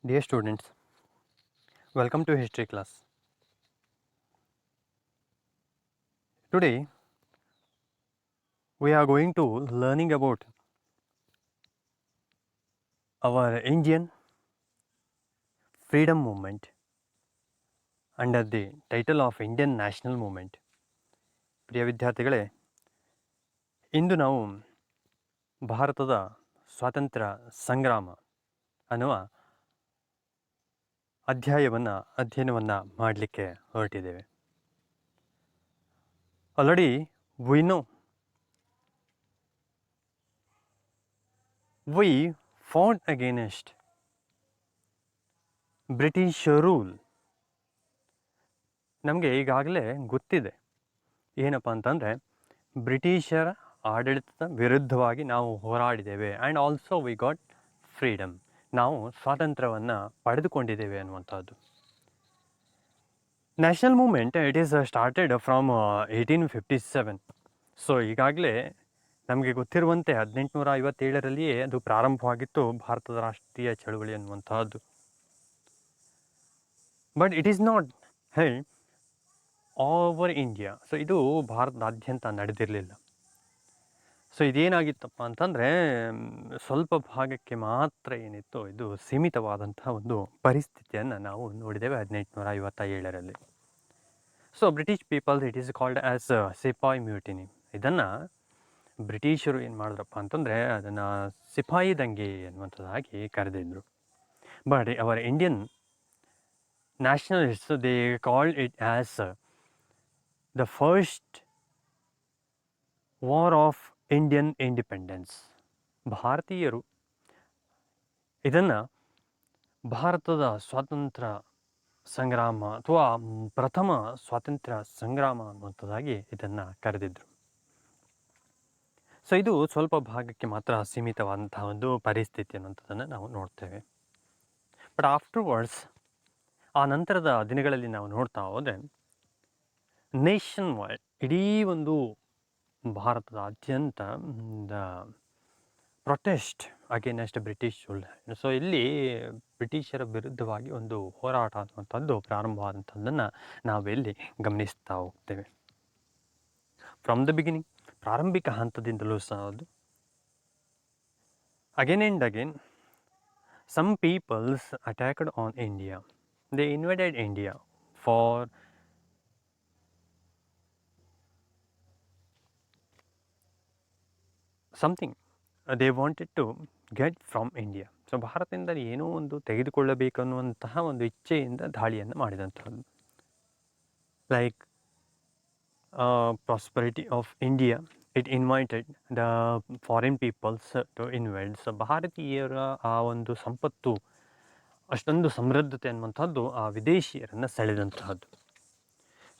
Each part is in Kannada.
Dear students, welcome to history class. Today we are going to learning about our Indian freedom movement under the title of Indian National Movement. ಪ್ರಿಯ ವಿದ್ಯಾರ್ಥಿಗಳೇ, ಇಂದು ನಾವು ಭಾರತದ ಸ್ವಾತಂತ್ರ್ಯ ಸಂಗ್ರಾಮ ಅನ್ನುವ ಅಧ್ಯಯನವನ್ನು ಮಾಡಲಿಕ್ಕೆ ಹೊರಟಿದ್ದೇವೆ. Already we know we fought against British rule. ನಮಗೆ ಈಗಾಗಲೇ ಗೊತ್ತಿದೆ ಏನಪ್ಪ ಅಂತಂದರೆ ಬ್ರಿಟಿಷರ ಆಡಳಿತದ ವಿರುದ್ಧವಾಗಿ ನಾವು ಹೋರಾಡಿದ್ದೇವೆ and also we got freedom. ನಾವು ಸ್ವಾತಂತ್ರ್ಯವನ್ನು ಪಡೆದುಕೊಂಡಿದ್ದೇವೆ ಅನ್ನುವಂಥದ್ದು. National movement it is started from 1857. So ಈಗಾಗಲೇ ನಮಗೆ ಗೊತ್ತಿರುವಂತೆ 1857ರಲ್ಲಿಯೇ ಅದು ಪ್ರಾರಂಭವಾಗಿತ್ತು ಭಾರತದ ರಾಷ್ಟ್ರೀಯ ಚಳುವಳಿ ಅನ್ನುವಂತಹದ್ದು. But it is not held over India. So ಇದು ಭಾರತದಾದ್ಯಂತ ನಡೆದಿರಲಿಲ್ಲ. ಸೊ ಇದೇನಾಗಿತ್ತಪ್ಪ ಅಂತಂದರೆ ಸ್ವಲ್ಪ ಭಾಗಕ್ಕೆ ಮಾತ್ರ ಏನಿತ್ತು, ಇದು ಸೀಮಿತವಾದಂತಹ ಒಂದು ಪರಿಸ್ಥಿತಿಯನ್ನು ನಾವು ನೋಡಿದ್ದೇವೆ 1857ರಲ್ಲಿ. So British peoples it is called as sepoy mutiny. ಇದನ್ನು ಬ್ರಿಟಿಷರು ಏನು ಮಾಡಿದ್ರಪ್ಪ ಅಂತಂದರೆ ಅದನ್ನು ಸಿಪಾಯಿ ದಂಗೆ ಅನ್ನುವಂಥದ್ದಾಗಿ ಕರೆದಿದ್ರು. But our Indian nationalists they called it as the first war of Indian independence. ಭಾರತೀಯರು ಇದನ್ನು ಭಾರತದ ಸ್ವಾತಂತ್ರ್ಯ ಸಂಗ್ರಾಮ ಅಥವಾ ಪ್ರಥಮ ಸ್ವಾತಂತ್ರ್ಯ ಸಂಗ್ರಾಮ ಅನ್ನುವಂಥದ್ದಾಗಿ ಇದನ್ನು ಕರೆದಿದ್ರು. ಸೊ ಇದು ಸ್ವಲ್ಪ ಭಾಗಕ್ಕೆ ಮಾತ್ರ ಸೀಮಿತವಾದಂತಹ ಒಂದು ಪರಿಸ್ಥಿತಿ ಅನ್ನುವಂಥದ್ದನ್ನು ನಾವು ನೋಡ್ತೇವೆ. ಬಟ್ ಆಫ್ಟರ್ವರ್ಡ್ಸ್ ಆ ನಂತರದ ದಿನಗಳಲ್ಲಿ ನಾವು ನೋಡ್ತಾ ಹೋದರೆ ನೇಷನ್ ವೈಡ್ ಇಡೀ ಒಂದು ಭಾರತದಾದ್ಯಂತ protest against British rule. So ಇಲ್ಲಿ ಬ್ರಿಟಿಷರ ವಿರುದ್ಧವಾಗಿ ಒಂದು ಹೋರಾಟ ಅನ್ನುವಂಥದ್ದು ಪ್ರಾರಂಭವಾದಂಥದ್ದನ್ನು ನಾವಿಲ್ಲಿ ಗಮನಿಸ್ತಾ ಹೋಗ್ತೇವೆ. ಫ್ರಮ್ ದ ಬಿಗಿನಿಂಗ್, ಪ್ರಾರಂಭಿಕ ಹಂತದಿಂದಲೂ ಸಹ ಅದು again and again some peoples attacked on India. They invaded India for something they wanted to get from India. So ಭಾರತದಿಂದ ಏನೋ ಒಂದು ತೆಗೆದುಕೊಳ್ಳಬೇಕನ್ನುವಂತಹ ಒಂದು ಇಚ್ಛೆಯಿಂದ ದಾಳಿಯನ್ನು ಮಾಡಿದಂಥದ್ದು. Like prosperity of India, it invited the foreign peoples to invest. So ಭಾರತೀಯರ ಆ ಒಂದು ಸಂಪತ್ತು ಅಷ್ಟೊಂದು ಸಮೃದ್ಧತೆ ಅನ್ನುವಂಥದ್ದು ಆ ವಿದೇಶಿಯರನ್ನು ಸೆಳೆದಂತಹದ್ದು.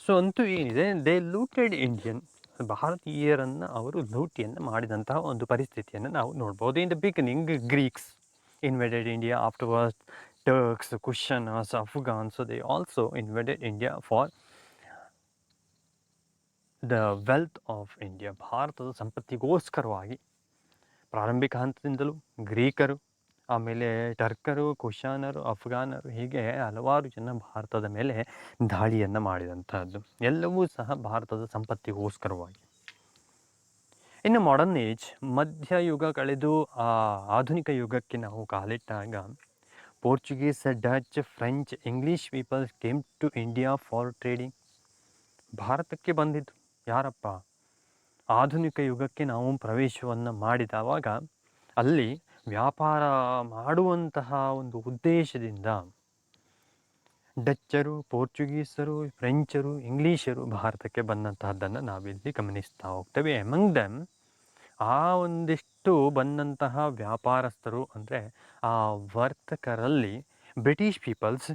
ಸೊ ಅಂತೂ ಏನಿದೆ, ದೇ ಲೂಟೆಡ್ ಇಂಡಿಯನ್. ಭಾರತೀಯರನ್ನು ಅವರು ಲೂಟಿಯನ್ನು ಮಾಡಿದಂತಹ ಒಂದು ಪರಿಸ್ಥಿತಿಯನ್ನು ನಾವು ನೋಡ್ಬೋದು. In the beginning Greeks invaded India, afterwards Turks, Kushanas, Afghans, they also invaded India for the wealth of India. ಭಾರತದ ಸಂಪತ್ತಿಗೋಸ್ಕರವಾಗಿ ಪ್ರಾರಂಭಿಕ ಹಂತದಿಂದಲೂ ಗ್ರೀಕರು, ಆಮೇಲೆ ಟರ್ಕರು, ಕುಶಾನರು, ಅಫ್ಘಾನರು, ಹೀಗೆ ಹಲವಾರು ಜನ ಭಾರತದ ಮೇಲೆ ದಾಳಿಯನ್ನು ಮಾಡಿದಂಥದ್ದು. ಎಲ್ಲವೂ ಸಹ ಭಾರತದ ಸಂಪತ್ತಿಗೋಸ್ಕರವಾಗಿ. ಇನ್ನು ಮಾಡರ್ನ್ ಏಜ್, ಮಧ್ಯಯುಗ ಕಳೆದು ಆ ಆಧುನಿಕ ಯುಗಕ್ಕೆ ನಾವು ಕಾಲಿಟ್ಟಾಗ Portuguese, Dutch, French, English peoples came to India for trading. ಭಾರತಕ್ಕೆ ಬಂದಿದ್ದು ಯಾರಪ್ಪ? ಆಧುನಿಕ ಯುಗಕ್ಕೆ ನಾವು ಪ್ರವೇಶವನ್ನು ಮಾಡಿದವಾಗ ಅಲ್ಲಿ ವ್ಯಾಪಾರ ಮಾಡುವಂತಹ ಒಂದು ಉದ್ದೇಶದಿಂದ ಡಚ್ಚರು, ಪೋರ್ಚುಗೀಸರು, ಫ್ರೆಂಚರು, ಇಂಗ್ಲೀಷರು ಭಾರತಕ್ಕೆ ಬಂದಂತಹದ್ದನ್ನು ನಾವಿಲ್ಲಿ ಗಮನಿಸ್ತಾ ಹೋಗ್ತೇವೆ. ಎಮಂಗ್ ದೆಮ್ ಆ ಒಂದಿಷ್ಟು ಬಂದಂತಹ ವ್ಯಾಪಾರಸ್ಥರು ಅಂದರೆ ಆ ವರ್ತಕರಲ್ಲಿ British peoples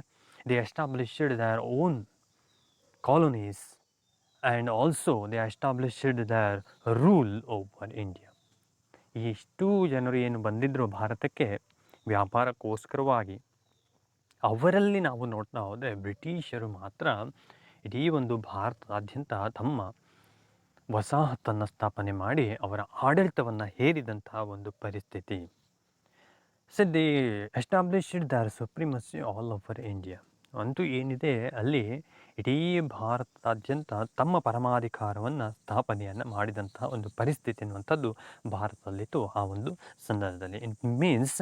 they established their own colonies and also they established their rule over India. ಇಷ್ಟು ಜನರು ಏನು ಬಂದಿದ್ದರು ಭಾರತಕ್ಕೆ ವ್ಯಾಪಾರಕ್ಕೋಸ್ಕರವಾಗಿ, ಅವರಲ್ಲಿ ನಾವು ನೋಡ್ತಾ ಹೋದರೆ ಬ್ರಿಟಿಷರು ಮಾತ್ರ ಇಡೀ ಒಂದು ಭಾರತದಾದ್ಯಂತ ತಮ್ಮ ವಸಾಹತನ್ನು ಸ್ಥಾಪನೆ ಮಾಡಿ ಅವರ ಆಡಳಿತವನ್ನು ಹೇರಿದಂತಹ ಒಂದು ಪರಿಸ್ಥಿತಿ. So they established their supremacy all over India. ಅಂತೂ ಏನಿದೆ ಅಲ್ಲಿ ಇಡೀ ಭಾರತದಾದ್ಯಂತ ತಮ್ಮ ಪರಮಾಧಿಕಾರವನ್ನು ಸ್ಥಾಪನೆಯನ್ನು ಮಾಡಿದಂತಹ ಒಂದು ಪರಿಸ್ಥಿತಿ ಅನ್ನುವಂಥದ್ದು ಭಾರತದಲ್ಲಿತ್ತು ಆ ಒಂದು ಸಂದರ್ಭದಲ್ಲಿ. ಇಟ್ ಮೀನ್ಸ್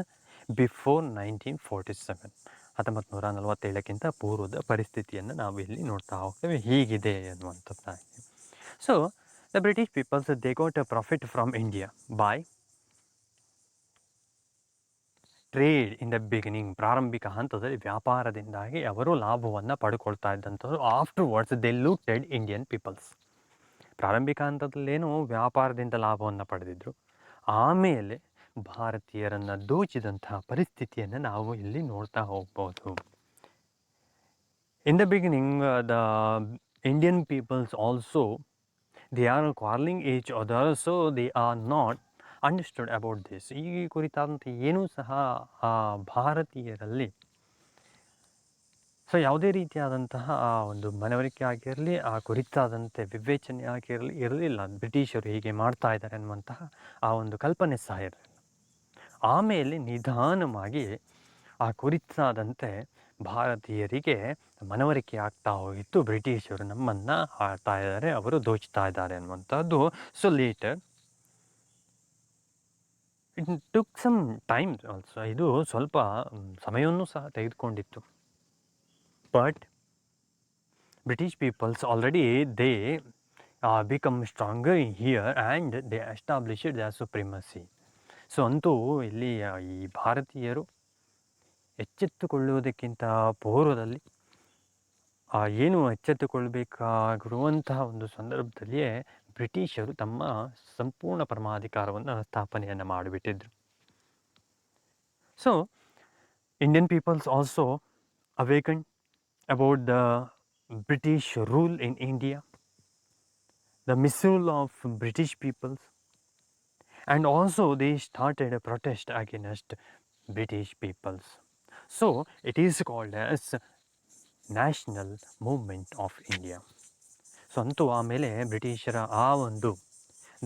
ಬಿಫೋರ್ 1947, 1947ಕ್ಕಿಂತ ಪೂರ್ವದ ಪರಿಸ್ಥಿತಿಯನ್ನು ನಾವು ಇಲ್ಲಿ ನೋಡ್ತಾ ಹೋಗ್ತೇವೆ, ಹೀಗಿದೆ ಅನ್ನುವಂಥದ್ದಾಗಿ. So the British peoples they got a profit from India by trade in the beginning. ಪ್ರಾರಂಭಿಕ ಹಂತದಲ್ಲಿ ವ್ಯಾಪಾರದಿಂದಾಗಿ ಅವರು ಲಾಭವನ್ನು ಪಡ್ಕೊಳ್ತಾ ಇದ್ದಂಥದ್ದು. Afterwards they looted Indian peoples. ಪ್ರಾರಂಭಿಕ ಹಂತದಲ್ಲೇನು ವ್ಯಾಪಾರದಿಂದ ಲಾಭವನ್ನು ಪಡೆದಿದ್ರು, ಆಮೇಲೆ ಭಾರತೀಯರನ್ನು ದೋಚಿದಂತಹ ಪರಿಸ್ಥಿತಿಯನ್ನು ನಾವು ಇಲ್ಲಿ ನೋಡ್ತಾ ಹೋಗ್ಬೋದು. In the beginning the Indian peoples also they are quarrelling each other, so they are not understood about this. ಈ ಕುರಿತಾದಂಥ ಏನೂ ಸಹ ಆ ಭಾರತೀಯರಲ್ಲಿ ಸೊ ಯಾವುದೇ ರೀತಿಯಾದಂತಹ ಆ ಒಂದು ಮನವರಿಕೆ ಆಗಿರಲಿ, ಆ ಕುರಿತಾದಂತೆ ವಿವೇಚನೆ ಇರಲಿಲ್ಲ. ಬ್ರಿಟಿಷರು ಹೀಗೆ ಮಾಡ್ತಾ ಇದ್ದಾರೆ ಅನ್ನುವಂತಹ ಆ ಒಂದು ಕಲ್ಪನೆ ಸಹ ಇರಲಿಲ್ಲ. ಆಮೇಲೆ ನಿಧಾನವಾಗಿ ಆ ಕುರಿತಾದಂತೆ ಭಾರತೀಯರಿಗೆ ಮನವರಿಕೆ ಆಗ್ತಾ ಹೋಗಿತ್ತು, ಬ್ರಿಟಿಷರು ನಮ್ಮನ್ನು ಆಳ್ತಾ ಇದ್ದಾರೆ, ಅವರು ದೋಚ್ತಾ ಇದ್ದಾರೆ ಅನ್ನುವಂಥದ್ದು. So later it took some time also. ಇದು ಸ್ವಲ್ಪ ಸಮಯವನ್ನು ಸಹ ತೆಗೆದುಕೊಂಡಿತ್ತು. But British peoples already they become stronger here and they established the supremacy. So ಅಂತೂ ಇಲ್ಲಿ ಈ ಭಾರತೀಯರು ಎಚ್ಚೆತ್ತುಕೊಳ್ಳುವುದಕ್ಕಿಂತ ಪೂರ್ವದಲ್ಲಿ ಏನು ಎಚ್ಚೆತ್ತುಕೊಳ್ಬೇಕಾಗಿರುವಂತಹ ಒಂದು ಸಂದರ್ಭದಲ್ಲಿಯೇ ಬ್ರಿಟಿಷರು ತಮ್ಮ ಸಂಪೂರ್ಣ ಪರಮಾಧಿಕಾರವನ್ನು ಸ್ಥಾಪನೆಯನ್ನು ಮಾಡಿಬಿಟ್ಟಿದ್ರು. So Indian peoples also awaken about the British rule in India, the misrule of British peoples, and also they started a protest against British peoples. So it is called as National Movement of India. So ಅಂತೂ ಆಮೇಲೆ ಬ್ರಿಟಿಷರ ಆ ಒಂದು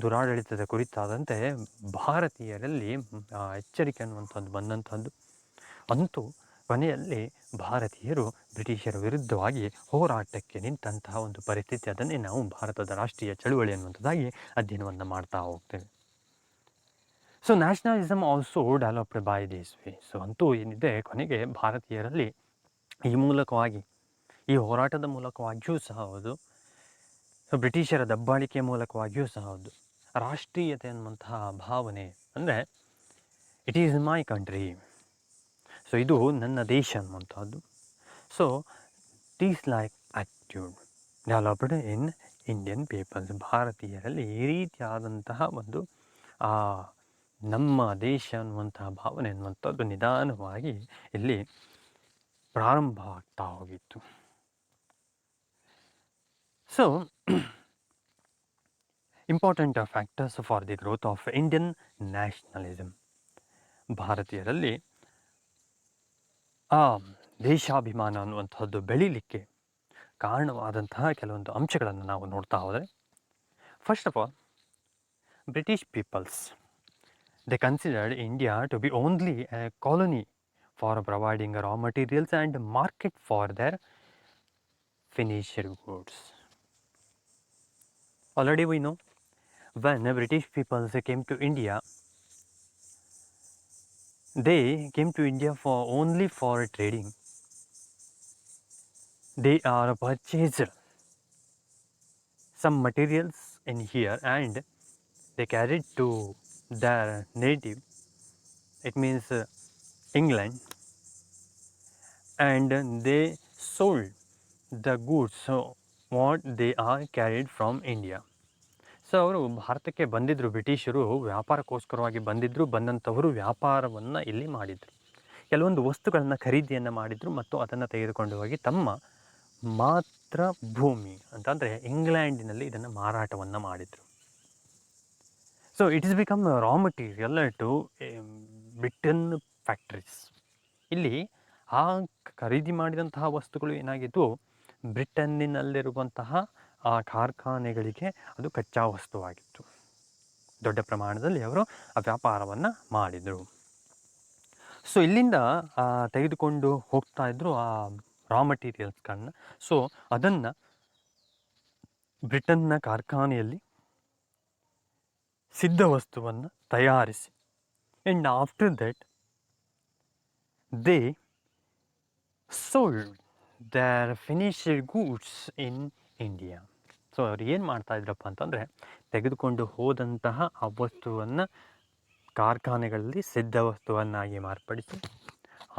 ದುರಾಡಳಿತದ ಕುರಿತಾದಂತೆ ಭಾರತೀಯರಲ್ಲಿ ಎಚ್ಚರಿಕೆ ಅನ್ನುವಂಥದ್ದು ಬಂದಂಥದ್ದು. ಅಂತೂ ಕೊನೆಯಲ್ಲಿ ಭಾರತೀಯರು ಬ್ರಿಟಿಷರ ವಿರುದ್ಧವಾಗಿ ಹೋರಾಟಕ್ಕೆ ನಿಂತಹ ಒಂದು ಪರಿಸ್ಥಿತಿ, ಅದನ್ನೇ ನಾವು ಭಾರತದ ರಾಷ್ಟ್ರೀಯ ಚಳುವಳಿ ಅನ್ನುವಂಥದ್ದಾಗಿ ಅಧ್ಯಯನವನ್ನು ಮಾಡ್ತಾ ಹೋಗ್ತೇವೆ. So nationalism also developed by this way. So ಅಂತೂ ಏನಿದೆ ಕೊನೆಗೆ ಭಾರತೀಯರಲ್ಲಿ ಈ ಮೂಲಕವಾಗಿ, ಈ ಹೋರಾಟದ ಮೂಲಕವಾಗಿಯೂ ಸಹ ಹೌದು, ಸೊ ಬ್ರಿಟಿಷರ ದಬ್ಬಾಳಿಕೆ ಮೂಲಕವಾಗಿಯೂ ಸಹ ಹೌದು, ರಾಷ್ಟ್ರೀಯತೆ ಅನ್ನುವಂತಹ ಭಾವನೆ, ಅಂದರೆ it is my country, so ಇದು ನನ್ನ ದೇಶ ಅನ್ನುವಂಥದ್ದು. So these like attitude developed in Indian peoples. ಭಾರತೀಯರಲ್ಲಿ ಈ ರೀತಿಯಾದಂತಹ ಒಂದು ನಮ್ಮ ದೇಶ ಅನ್ನುವಂತಹ ಭಾವನೆ ಅನ್ನುವಂಥದ್ದು ನಿಧಾನವಾಗಿ ಇಲ್ಲಿ ಪ್ರಾರಂಭವಾಗ್ತಾ ಹೋಗಿತ್ತು. So important factors for the growth of Indian nationalism. ಭಾರತೀಯರಲ್ಲಿ ಆ ದೇಶಾಭಿಮಾನ ಅನ್ನುವಂಥದ್ದು ಬೆಳೀಲಿಕ್ಕೆ ಕಾರಣವಾದಂತಹ ಕೆಲವೊಂದು ಅಂಶಗಳನ್ನು ನಾವು ನೋಡ್ತಾ ಹೋದರೆ, first of all British peoples they considered India to be only a colony for providing raw materials and market for their finished goods. Already we know when British peoples came to India, they came to India for only for trading. They are purchased some materials in here and they carried to their native, it means England, and they sold the goods what they are carried from India. So ಅವರು ಭಾರತಕ್ಕೆ ಬಂದಿದ್ದರು, ಬ್ರಿಟಿಷರು ವ್ಯಾಪಾರಕ್ಕೋಸ್ಕರವಾಗಿ ಬಂದಂಥವರು ವ್ಯಾಪಾರವನ್ನು ಇಲ್ಲಿ ಮಾಡಿದರು. ಕೆಲವೊಂದು ವಸ್ತುಗಳನ್ನು ಖರೀದಿಯನ್ನು ಮಾಡಿದರು ಮತ್ತು ಅದನ್ನು ತೆಗೆದುಕೊಂಡು ಹೋಗಿ ತಮ್ಮ ಮಾತೃ ಭೂಮಿ ಅಂತಂದರೆ ಇಂಗ್ಲೆಂಡಿನಲ್ಲಿ ಇದನ್ನು ಮಾರಾಟವನ್ನು ಮಾಡಿದರು. So it is become raw material to Britain factories. ಇಲ್ಲಿ ಆ ಖರೀದಿ ಮಾಡಿದಂತಹ ವಸ್ತುಗಳು ಏನಾಗಿದ್ದು ಬ್ರಿಟನ್ನಿನಲ್ಲಿರುವಂತಹ ಆ ಕಾರ್ಖಾನೆಗಳಿಗೆ ಅದು ಕಚ್ಚಾ ವಸ್ತುವಾಗಿತ್ತು. ದೊಡ್ಡ ಪ್ರಮಾಣದಲ್ಲಿ ಅವರು ಆ ವ್ಯಾಪಾರವನ್ನು ಮಾಡಿದರು. ಸೊ ಇಲ್ಲಿಂದ ತೆಗೆದುಕೊಂಡು ಹೋಗ್ತಾ ಇದ್ರು ಆ ರಾ ಮಟೀರಿಯಲ್ಸ್ಗಳನ್ನ. ಸೊ ಅದನ್ನು ಬ್ರಿಟನ್ನ ಕಾರ್ಖಾನೆಯಲ್ಲಿ ಸಿದ್ಧ ವಸ್ತುವನ್ನು ತಯಾರಿಸಿ, and after that they sold their finished goods in India. So ಅವ್ರು ಏನು ಮಾಡ್ತಾಯಿದ್ರಪ್ಪ ಅಂತಂದರೆ, ತೆಗೆದುಕೊಂಡು ಹೋದಂತಹ ಆ ವಸ್ತುವನ್ನು ಕಾರ್ಖಾನೆಗಳಲ್ಲಿ ಸಿದ್ಧ ವಸ್ತುವನ್ನಾಗಿ ಮಾರ್ಪಡಿಸಿ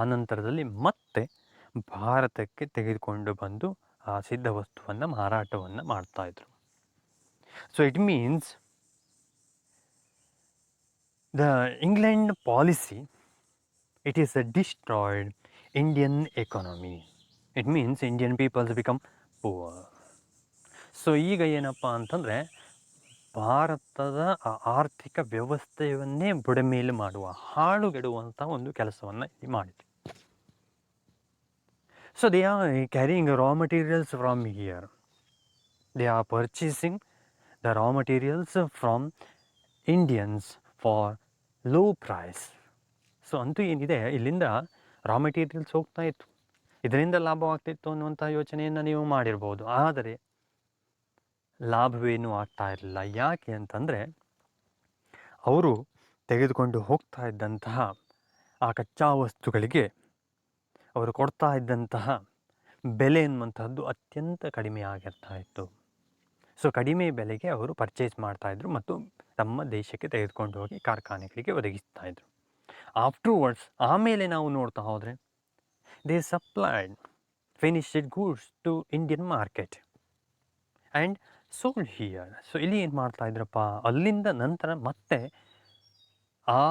ಆನಂತರದಲ್ಲಿ ಮತ್ತೆ ಭಾರತಕ್ಕೆ ತೆಗೆದುಕೊಂಡು ಬಂದು ಆ ಸಿದ್ಧ ವಸ್ತುವನ್ನು ಮಾರಾಟವನ್ನು ಮಾಡ್ತಾಯಿದ್ರು. So it means the England policy, it is a destroyed Indian economy. It means Indian peoples become poor. So ಈಗ ಏನಪ್ಪ ಅಂತಂದರೆ, ಭಾರತದ ಆರ್ಥಿಕ ವ್ಯವಸ್ಥೆಯನ್ನೇ ಬುಡಮೇಲು ಮಾಡುವ, ಹಾಳುಗೆಡುವಂಥ ಒಂದು ಕೆಲಸವನ್ನು ಇಲ್ಲಿ ಮಾಡಿದೆ. So they are carrying raw materials from here, they are purchasing the raw materials from Indians for low price. So ಅಂತೂ ಏನಿದೆ, ಇಲ್ಲಿಂದ ರಾ ಮೆಟೀರಿಯಲ್ಸ್ ಹೋಗ್ತಾ ಇತ್ತು, ಇದರಿಂದ ಲಾಭವಾಗ್ತಿತ್ತು ಅನ್ನುವಂಥ ಯೋಚನೆಯನ್ನು ನೀವು ಮಾಡಿರ್ಬೋದು. ಆದರೆ ಲಾಭವೇನೂ ಆಗ್ತಾ ಇರಲಿಲ್ಲ. ಯಾಕೆ ಅಂತಂದರೆ, ಅವರು ತೆಗೆದುಕೊಂಡು ಹೋಗ್ತಾ ಇದ್ದಂತಹ ಆ ಕಚ್ಚಾ ವಸ್ತುಗಳಿಗೆ ಅವರು ಕೊಡ್ತಾ ಇದ್ದಂತಹ ಬೆಲೆ ಎನ್ನುವಂತಹದ್ದು ಅತ್ಯಂತ ಕಡಿಮೆ ಆಗಿರ್ತಾ ಇತ್ತು. ಸೊ ಕಡಿಮೆ ಬೆಲೆಗೆ ಅವರು ಪರ್ಚೇಸ್ ಮಾಡ್ತಾಯಿದ್ರು ಮತ್ತು ತಮ್ಮ ದೇಶಕ್ಕೆ ತೆಗೆದುಕೊಂಡು ಹೋಗಿ ಕಾರ್ಖಾನೆಗಳಿಗೆ ಒದಗಿಸ್ತಾಯಿದ್ರು. ಆಫ್ಟರ್ವರ್ಡ್ಸ್ ಆಮೇಲೆ ನಾವು ನೋಡ್ತಾ ಹೋದರೆ, they supplied finished goods to Indian market and sold here. So ಇಲ್ಲಿ ಏನು ಮಾಡ್ತಾಯಿದ್ರಪ್ಪ, ಅಲ್ಲಿಂದ ನಂತರ ಮತ್ತೆ ಆ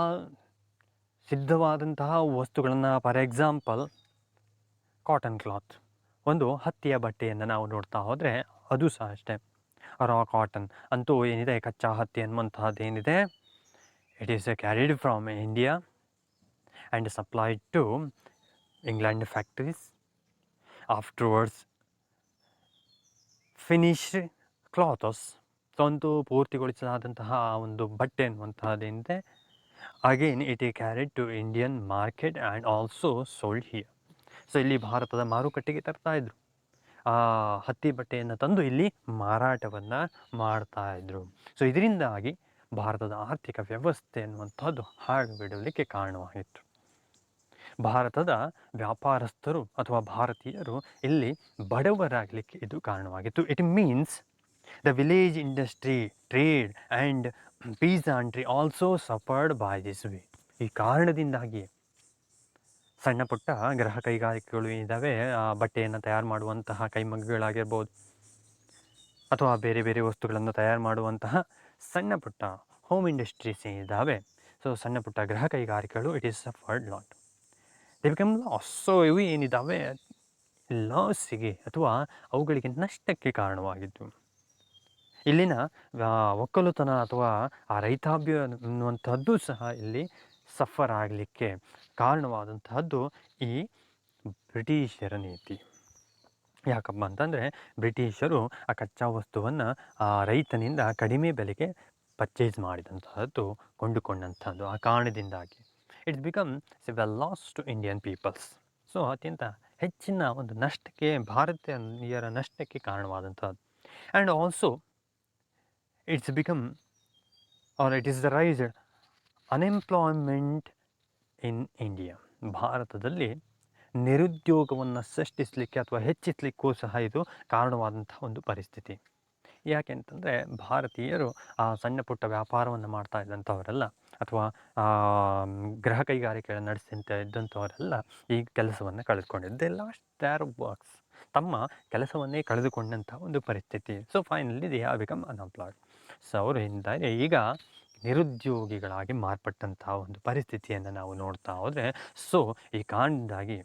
ಸಿದ್ಧವಾದಂತಹ ವಸ್ತುಗಳನ್ನು, ಫಾರ್ ಎಕ್ಸಾಂಪಲ್ ಕಾಟನ್ ಕ್ಲಾತ್, ಒಂದು ಹತ್ತಿಯ ಬಟ್ಟೆಯನ್ನು ನಾವು ನೋಡ್ತಾ ಹೋದರೆ ಅದು ಸಹ ಅಷ್ಟೇ. ರಾ ಕಾಟನ್ ಅಂತೂ ಏನಿದೆ, ಕಚ್ಚಾ ಹತ್ತಿ ಅನ್ನುವಂತಹದ್ದು ಏನಿದೆ, it is carried from India and supplied to England factories. Afterwards, finished cloths, so ಅಂತೂ ಪೂರ್ತಿಗೊಳಿಸಲಾದಂತಹ ಒಂದು ಬಟ್ಟೆ ಅನ್ನುವಂತಹದ್ದೇನಿದೆ, again it is carried to Indian market and also sold here. So ಇಲ್ಲಿ ಭಾರತದ ಮಾರುಕಟ್ಟೆಗೆ ತರ್ತಾಯಿದ್ರು, ಆ ಹತ್ತಿ ಬಟ್ಟೆಯನ್ನು ತಂದು ಇಲ್ಲಿ ಮಾರಾಟವನ್ನು ಮಾಡ್ತಾಯಿದ್ರು. ಸೊ ಇದರಿಂದಾಗಿ ಭಾರತದ ಆರ್ಥಿಕ ವ್ಯವಸ್ಥೆ ಅನ್ನುವಂಥದ್ದು ಹಾಳುಗೆಡಲಿಕ್ಕೆ ಕಾರಣವಾಗಿತ್ತು. ಭಾರತದ ವ್ಯಾಪಾರಸ್ಥರು ಅಥವಾ ಭಾರತೀಯರು ಇಲ್ಲಿ ಬಡವರಾಗಲಿಕ್ಕೆ ಇದು ಕಾರಣವಾಗಿತ್ತು. It means the village industry, trade and peasantry also suffered by this way. ಈ ಕಾರಣದಿಂದಾಗಿ ಸಣ್ಣ ಪುಟ್ಟ ಗೃಹ ಕೈಗಾರಿಕೆಗಳು ಏನಿದ್ದಾವೆ, ಬಟ್ಟೆಯನ್ನು ತಯಾರು ಮಾಡುವಂತಹ ಕೈಮಗ್ಗಗಳಾಗಿರ್ಬೋದು ಅಥವಾ ಬೇರೆ ಬೇರೆ ವಸ್ತುಗಳನ್ನು ತಯಾರು ಮಾಡುವಂತಹ ಸಣ್ಣ ಪುಟ್ಟ ಹೋಮ್ ಇಂಡಸ್ಟ್ರೀಸ್ ಏನಿದ್ದಾವೆ, ಸೊ ಸಣ್ಣ ಪುಟ್ಟ ಗೃಹ ಕೈಗಾರಿಕೆಗಳು, it is suffered lot, they become loss. So ಇವು ಏನಿದ್ದಾವೆ ಲಾಸಿಗೆ ಅಥವಾ ಅವುಗಳಿಗೆ ನಷ್ಟಕ್ಕೆ ಕಾರಣವಾಗಿದ್ದು. ಇಲ್ಲಿನ ಒಕ್ಕಲುತನ ಅಥವಾ ಆ ರೈತಾಭ್ಯ ಅನ್ನುವಂಥದ್ದು ಸಹ ಇಲ್ಲಿ ಸಫರ್ ಆಗಲಿಕ್ಕೆ ಕಾರಣವಾದಂತಹದ್ದು ಈ ಬ್ರಿಟಿಷರ ನೀತಿ. ಯಾಕಪ್ಪ ಅಂತಂದರೆ, ಬ್ರಿಟಿಷರು ಆ ಕಚ್ಚಾ ವಸ್ತುವನ್ನು ಆ ರೈತನಿಂದ ಕಡಿಮೆ ಬೆಲೆಗೆ ಪರ್ಚೇಸ್ ಮಾಡಿದಂತಹದ್ದು, ಕೊಂಡುಕೊಂಡಂಥದ್ದು. ಆ ಕಾರಣದಿಂದಾಗಿ it's become well loss to Indian peoples. So ಅತ್ಯಂತ ಹೆಚ್ಚಿನ ಒಂದು ನಷ್ಟಕ್ಕೆ, ಭಾರತೀಯರ ನಷ್ಟಕ್ಕೆ ಕಾರಣವಾದಂಥದ್ದು. And also it's become or it is the rise unemployment in India. ಭಾರತದಲ್ಲಿ ನಿರುದ್ಯೋಗವನ್ನು ಸೃಷ್ಟಿಸಲಿಕ್ಕೆ ಅಥವಾ ಹೆಚ್ಚಿಸಲಿಕ್ಕೂ ಸಹ ಇದು ಕಾರಣವಾದಂಥ ಒಂದು ಪರಿಸ್ಥಿತಿ. ಯಾಕೆ ಅಂತಂದರೆ, ಭಾರತೀಯರು ಆ ಸಣ್ಣ ಪುಟ್ಟ ವ್ಯಾಪಾರವನ್ನು ಮಾಡ್ತಾ ಇದ್ದಂಥವರೆಲ್ಲ ಅಥವಾ ಗೃಹ ಕೈಗಾರಿಕೆಗಳನ್ನು ನಡೆಸ್ತಾ ಇದ್ದಂಥವರೆಲ್ಲ ಈ ಕೆಲಸವನ್ನು ಕಳೆದುಕೊಂಡಿದ್ದು. ದೇ ಲಾಸ್ಟ್ ದೇರ್ ವರ್ಕ್ಸ್, ತಮ್ಮ ಕೆಲಸವನ್ನೇ ಕಳೆದುಕೊಂಡಂಥ ಒಂದು ಪರಿಸ್ಥಿತಿ. So finally they have become unemployed. So ಅವರು ಏನಿದ್ದಾರೆ ಈಗ ನಿರುದ್ಯೋಗಿಗಳಾಗಿ ಮಾರ್ಪಟ್ಟಂತಹ ಒಂದು ಪರಿಸ್ಥಿತಿಯನ್ನು ನಾವು ನೋಡ್ತಾ ಹೋದರೆ, ಸೊ ಈ ಕಾರಣದಿಂದಾಗಿ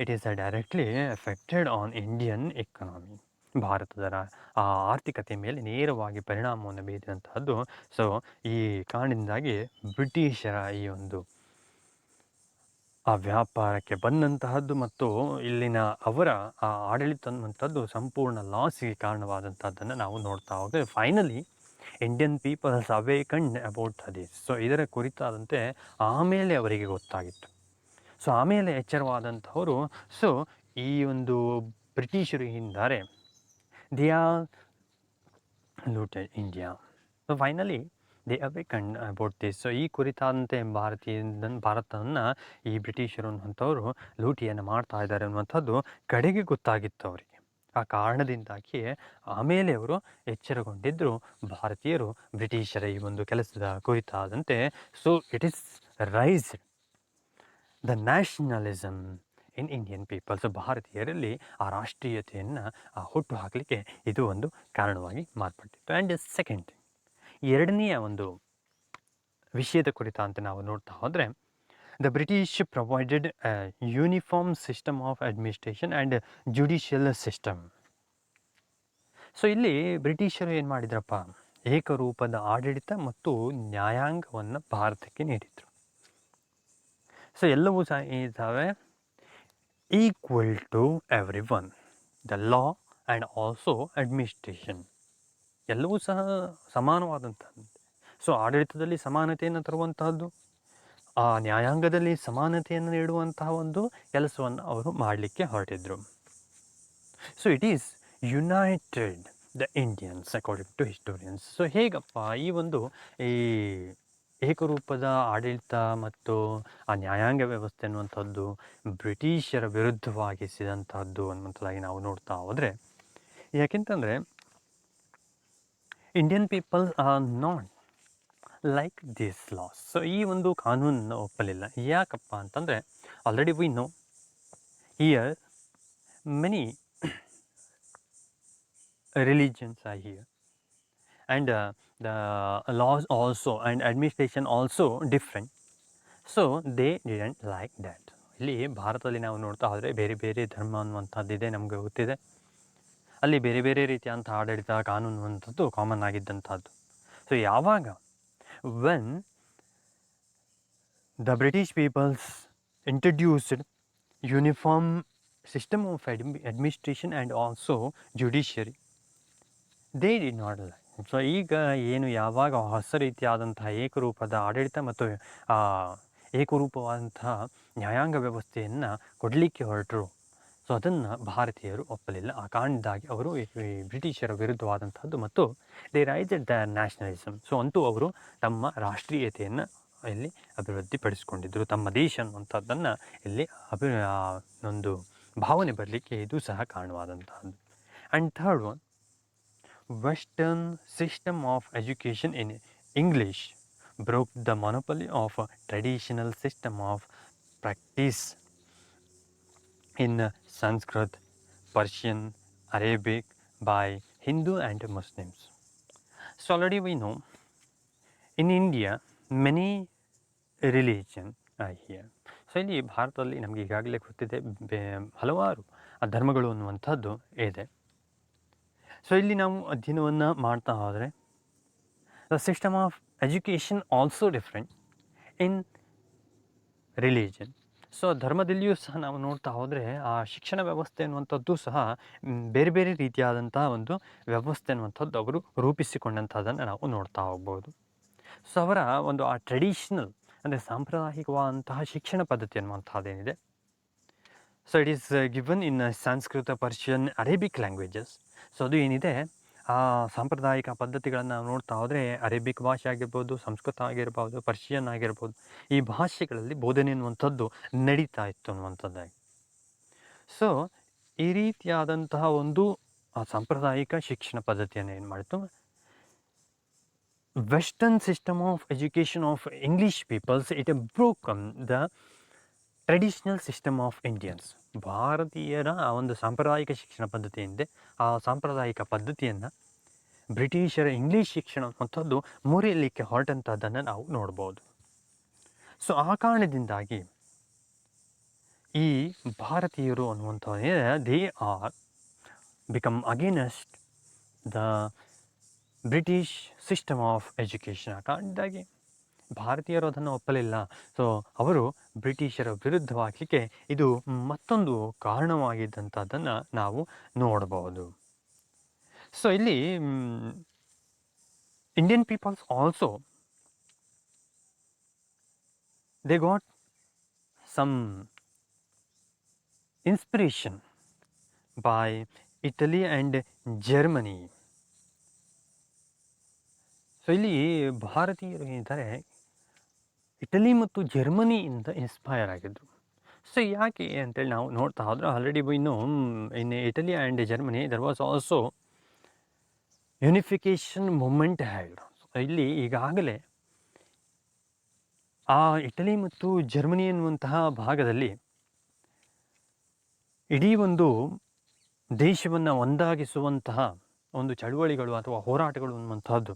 it is directly affected on Indian economy. ಭಾರತದ ಆರ್ಥಿಕತೆ ಮೇಲೆ ನೇರವಾಗಿ ಪರಿಣಾಮವನ್ನು ಬೀರಿದಂತಹದ್ದು. ಸೊ ಈ ಕಾರಣದಿಂದಾಗಿ ಬ್ರಿಟಿಷರ ಈ ಒಂದು ಆ ವ್ಯಾಪಾರಕ್ಕೆ ಬಂದಂತಹದ್ದು ಮತ್ತು ಇಲ್ಲಿನ ಅವರ ಆ ಆಡಳಿತ ಅನ್ನುವಂಥದ್ದು ಸಂಪೂರ್ಣ ಲಾಸಿಗೆ ಕಾರಣವಾದಂಥದ್ದನ್ನು ನಾವು ನೋಡ್ತಾ ಹೋದರೆ, finally Indian peoples awakened about this. So ಇದರ ಕುರಿತಾದಂತೆ ಆಮೇಲೆ ಅವರಿಗೆ ಗೊತ್ತಾಗಿತ್ತು, ಸೊ ಆಮೇಲೆ ಎಚ್ಚರವಾದಂಥವರು, ಸೊ ಈ ಒಂದು ಬ್ರಿಟಿಷರು ಏನಿದ್ದಾರೆ, they are looted India. So finally they awaken about this. So ಈ ಕುರಿತಾದಂತೆ ಭಾರತವನ್ನು ಈ ಬ್ರಿಟಿಷರು ಅನ್ನುವಂಥವ್ರು ಲೂಟಿಯನ್ನು ಮಾಡ್ತಾ ಇದ್ದಾರೆ ಅನ್ನುವಂಥದ್ದು ಕಡೆಗೆ ಗೊತ್ತಾಗಿತ್ತು ಅವರಿಗೆ. ಆ ಕಾರಣದಿಂದಾಗಿ ಆಮೇಲೆ ಅವರು ಎಚ್ಚರಗೊಂಡಿದ್ದರು, ಭಾರತೀಯರು ಬ್ರಿಟಿಷರ ಈ ಒಂದು ಕೆಲಸದ ಕುರಿತಾದಂತೆ. So it is raised the nationalism in Indian peoples. ಭಾರತೀಯರಲ್ಲಿ ಆ ರಾಷ್ಟ್ರೀಯತೆಯನ್ನು ಹುಟ್ಟು ಹಾಕಲಿಕ್ಕೆ ಇದು ಒಂದು ಕಾರಣವಾಗಿ ಮಾರ್ಪಟ್ಟಿತ್ತು. ಆ್ಯಂಡ್ ಸೆಕೆಂಡ್ ಥಿಂಗ್, ಎರಡನೆಯ ಒಂದು ವಿಷಯದ ಕುರಿತಂತೆ ನಾವು ನೋಡ್ತಾ ಹೋದರೆ, the British provided A uniform system of administration and judicial system. So ಇಲ್ಲಿ ಬ್ರಿಟಿಷರು ಏನು ಮಾಡಿದ್ರಪ್ಪ, ಏಕರೂಪದ ಆಡಳಿತ ಮತ್ತು ನ್ಯಾಯಾಂಗವನ್ನು ಭಾರತಕ್ಕೆ ನೀಡಿದರು. ಸೊ ಎಲ್ಲವೂ ಸಹ ಇದ್ದಾವೆ equal to every one, the law and also administration, ಎಲ್ಲವೂ ಸಹ ಸಮಾನವಾದಂಥದ್ದು. ಸೊ ಆಡಳಿತದಲ್ಲಿ ಸಮಾನತೆಯನ್ನು ತರುವಂತಹದ್ದು, ಆ ನ್ಯಾಯಾಂಗದಲ್ಲಿ ಸಮಾನತೆಯನ್ನು ನೀಡುವಂತಹ ಒಂದು ಕೆಲಸವನ್ನು ಅವರು ಮಾಡಲಿಕ್ಕೆ ಹೊರಟಿದ್ರು. So it is united the Indians according to historians. So ಹೇಗಪ್ಪ ಈ ಒಂದು ಈ ಏಕರೂಪದ ಆಡಳಿತ ಮತ್ತು ಆ ನ್ಯಾಯಾಂಗ ವ್ಯವಸ್ಥೆ ಅನ್ನುವಂಥದ್ದು ಬ್ರಿಟಿಷರ ವಿರುದ್ಧವಾಗಿಸಿದಂಥದ್ದು ಅನ್ನುವಂಥದ್ದಾಗಿ ನಾವು ನೋಡ್ತಾ ಹೋದರೆ, ಯಾಕೆಂತಂದರೆ Indian peoples R not like this loss. So ಈ ಒಂದು ಕಾನೂನನ್ನು ಒಪ್ಪಲಿಲ್ಲ. ಯಾಕಪ್ಪ ಅಂತಂದರೆ, already we know here many religions are here, and the laws also and administration also different, so they didn't like that. ಇಲ್ಲಿ ಭಾರತದಲ್ಲಿ ನಾವು ನೋಡ್ತಾ ಹೋದರೆ ಬೇರೆ ಬೇರೆ ಧರ್ಮ ಅನ್ನುವಂಥದ್ದಿದೆ, ನಮಗೆ ಗೊತ್ತಿದೆ. ಅಲ್ಲಿ ಬೇರೆ ಬೇರೆ ರೀತಿಯಾದಂಥ ಆಡಳಿತ ಕಾನೂನು ಅನ್ನುವಂಥದ್ದು ಕಾಮನ್ ಆಗಿದ್ದಂಥದ್ದು. ಸೊ ಯಾವಾಗ when the British peoples introduced uniform system of administration and also judiciary, they did not like. So ಈಗ ಏನು ಯಾವಾಗ ಹೊಸ ರೀತಿಯಾದಂತಹ ಏಕರೂಪದ ಆಡಳಿತ ಮತ್ತು ಏಕರೂಪವಾದಂತಹ ನ್ಯಾಯಾಂಗ ವ್ಯವಸ್ಥೆಯನ್ನು ಕೊಡಲಿಕ್ಕೆ ಹೊರಟರು, ಸೊ ಅದನ್ನು ಭಾರತೀಯರು ಒಪ್ಪಲಿಲ್ಲ. ಆ ಕಾರಣದಿಂದಾಗಿ ಅವರು ಈ ಬ್ರಿಟಿಷರ ವಿರುದ್ಧವಾದಂಥದ್ದು ಮತ್ತು they raised the nationalism. So ಅಂತೂ ಅವರು ತಮ್ಮ ರಾಷ್ಟ್ರೀಯತೆಯನ್ನು ಇಲ್ಲಿ ಅಭಿವೃದ್ಧಿಪಡಿಸಿಕೊಂಡಿದ್ದರು, ತಮ್ಮ ದೇಶ ಅನ್ನುವಂಥದ್ದನ್ನು ಇಲ್ಲಿ ಒಂದು ಭಾವನೆ ಬರಲಿಕ್ಕೆ ಇದು ಸಹ ಕಾರಣವಾದಂತಹದ್ದು. And third one, Western system of education in English broke the monopoly of a traditional system of practice in Sanskrit, Persian, Arabic by Hindu and Muslims. So already we know in India many religions are here. So ಇಲ್ಲಿ ಭಾರತದಲ್ಲಿ ನಮಗೆ ಈಗಾಗಲೇ ಗೊತ್ತಿದೆ ಹಲವಾರು ಧರ್ಮಗಳು ಅನ್ನುವಂಥದ್ದು ಇದೆ. ಸೊ ಇಲ್ಲಿ ನಾವು ಅಧ್ಯಯನವನ್ನು ಮಾಡ್ತಾ ಹೋದರೆ the system of education also different in religion. So ಧರ್ಮದಲ್ಲಿಯೂ ಸಹ ನಾವು ನೋಡ್ತಾ ಹೋದರೆ ಆ ಶಿಕ್ಷಣ ವ್ಯವಸ್ಥೆ ಅನ್ನುವಂಥದ್ದು ಸಹ ಬೇರೆ ಬೇರೆ ರೀತಿಯಾದಂಥ ಒಂದು ವ್ಯವಸ್ಥೆ ಅನ್ನುವಂಥದ್ದು ಅವರು ರೂಪಿಸಿಕೊಂಡಂಥದ್ದನ್ನು ನಾವು ನೋಡ್ತಾ ಹೋಗ್ಬೋದು. ಸೊ ಅವರ ಒಂದು ಆ ಟ್ರೆಡಿಷ್ನಲ್ ಅಂದರೆ ಸಾಂಪ್ರದಾಯಿಕವಾದಂತಹ ಶಿಕ್ಷಣ ಪದ್ಧತಿ ಅನ್ನುವಂಥದ್ದೇನಿದೆ, so it is given in Sanskrit, Persian, Arabic languages. So ಅದು ಏನಿದೆ ಆ ಸಾಂಪ್ರದಾಯಿಕ ಪದ್ಧತಿಗಳನ್ನು ನಾವು ನೋಡ್ತಾ ಹೋದರೆ ಅರೇಬಿಕ್ ಭಾಷೆ ಆಗಿರ್ಬೋದು, ಸಂಸ್ಕೃತ ಆಗಿರ್ಬೋದು, ಪರ್ಷಿಯನ್ ಆಗಿರ್ಬೋದು, ಈ ಭಾಷೆಗಳಲ್ಲಿ ಬೋಧನೆ ಅನ್ನುವಂಥದ್ದು ನಡೀತಾ ಇತ್ತು ಅನ್ನುವಂಥದ್ದಾಗಿ. ಸೊ ಈ ರೀತಿಯಾದಂತಹ ಒಂದು ಸಾಂಪ್ರದಾಯಿಕ ಶಿಕ್ಷಣ ಪದ್ಧತಿಯನ್ನು ಏನು ಮಾಡಿತು, western system of education of English peoples it broken the traditional system of Indians. ಭಾರತೀಯರ ಆ ಒಂದು ಸಾಂಪ್ರದಾಯಿಕ ಶಿಕ್ಷಣ ಪದ್ಧತಿ ಏನಿದೆ ಆ ಸಾಂಪ್ರದಾಯಿಕ ಪದ್ಧತಿಯನ್ನು ಬ್ರಿಟಿಷರ ಇಂಗ್ಲೀಷ್ ಶಿಕ್ಷಣ ಅನ್ನುವಂಥದ್ದು ಮುರಿಯಲಿಕ್ಕೆ ಹೊರಟಂಥದ್ದನ್ನು ನಾವು ನೋಡ್ಬೋದು. ಸೊ ಆ ಕಾರಣದಿಂದಾಗಿ ಈ ಭಾರತೀಯರು ಅನ್ನುವಂಥದ್ದು they are become against the British system of education. ಆ ಕಾರಣದಿಂದಾಗಿ ಭಾರತೀಯರು ಅದನ್ನು ಒಪ್ಪಲಿಲ್ಲ. ಸೊ ಅವರು ಬ್ರಿಟಿಷರ ವಿರುದ್ಧವಾಗಲಿಕ್ಕೆ ಇದು ಮತ್ತೊಂದು ಕಾರಣವಾಗಿದ್ದಂಥದ್ದನ್ನು ನಾವು ನೋಡಬಹುದು. ಸೊ ಇಲ್ಲಿ Indian peoples also they got some inspiration by Italy and Germany. So ಇಲ್ಲಿ ಭಾರತೀಯರು ಏನಿದ್ದಾರೆ ಇಟಲಿ ಮತ್ತು ಜರ್ಮನಿಯಿಂದ ಇನ್ಸ್ಪೈರ್ ಆಗಿದ್ದರು. ಸೊ ಯಾಕೆ ಅಂತೇಳಿ ನಾವು ನೋಡ್ತಾ ಹೋದರೆ ಆಲ್ರೆಡಿ ಇನ್ನು in Italy and Germany there was also unification movement held. ಇಲ್ಲಿ ಈಗಾಗಲೇ ಆ ಇಟಲಿ ಮತ್ತು ಜರ್ಮನಿ ಎನ್ನುವಂತಹ ಭಾಗದಲ್ಲಿ ಇಡೀ ಒಂದು ದೇಶವನ್ನು ಒಂದಾಗಿಸುವಂತಹ ಒಂದು ಚಳುವಳಿಗಳು ಅಥವಾ ಹೋರಾಟಗಳು ಅನ್ನುವಂಥದ್ದು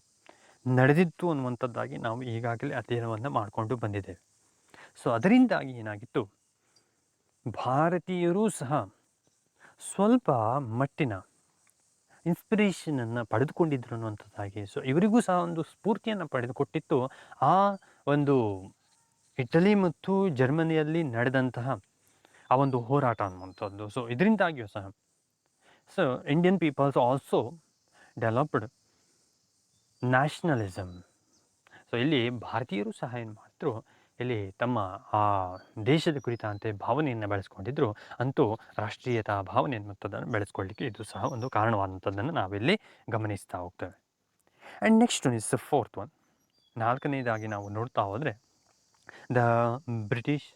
ನಡೆದಿತ್ತು ಅನ್ನುವಂಥದ್ದಾಗಿ ನಾವು ಈಗಾಗಲೇ ಅಧ್ಯಯನವನ್ನು ಮಾಡಿಕೊಂಡು ಬಂದಿದ್ದೇವೆ. ಸೊ ಅದರಿಂದಾಗಿ ಏನಾಗಿತ್ತು, ಭಾರತೀಯರೂ ಸಹ ಸ್ವಲ್ಪ ಮಟ್ಟಿನ ಇನ್ಸ್ಪಿರೇಷನನ್ನು ಪಡೆದುಕೊಂಡಿದ್ರು ಅನ್ನುವಂಥದ್ದಾಗಿ. ಸೊ ಇವರಿಗೂ ಸಹ ಒಂದು ಸ್ಫೂರ್ತಿಯನ್ನು ಪಡೆದುಕೊಟ್ಟಿತ್ತು ಆ ಒಂದು ಇಟಲಿ ಮತ್ತು ಜರ್ಮನಿಯಲ್ಲಿ ನಡೆದಂತಹ ಆ ಒಂದು ಹೋರಾಟ ಅನ್ನುವಂಥದ್ದು. ಸೊ ಇದರಿಂದಾಗಿಯೂ ಸಹ so Indian peoples also developed nationalism. So ಇಲ್ಲಿ ಭಾರತೀಯರು ಸಹ ಏನು ಮಾಡಿದ್ರು, ಇಲ್ಲಿ ತಮ್ಮ ಆ ದೇಶದ ಕುರಿತಂತೆ ಭಾವನೆಯನ್ನು ಬೆಳೆಸ್ಕೊಂಡಿದ್ರು. ಅಂತೂ ರಾಷ್ಟ್ರೀಯತಾ ಭಾವನೆ ಅನ್ನುವಂಥದ್ದನ್ನು ಬೆಳೆಸ್ಕೊಳ್ಳಿಕ್ಕೆ ಇದು ಸಹ ಒಂದು ಕಾರಣವಾದಂಥದ್ದನ್ನು ನಾವಿಲ್ಲಿ ಗಮನಿಸ್ತಾ ಹೋಗ್ತೇವೆ. And next one is the fourth one. ನಾಲ್ಕನೇದಾಗಿ ನಾವು ನೋಡ್ತಾ ಹೋದರೆ the British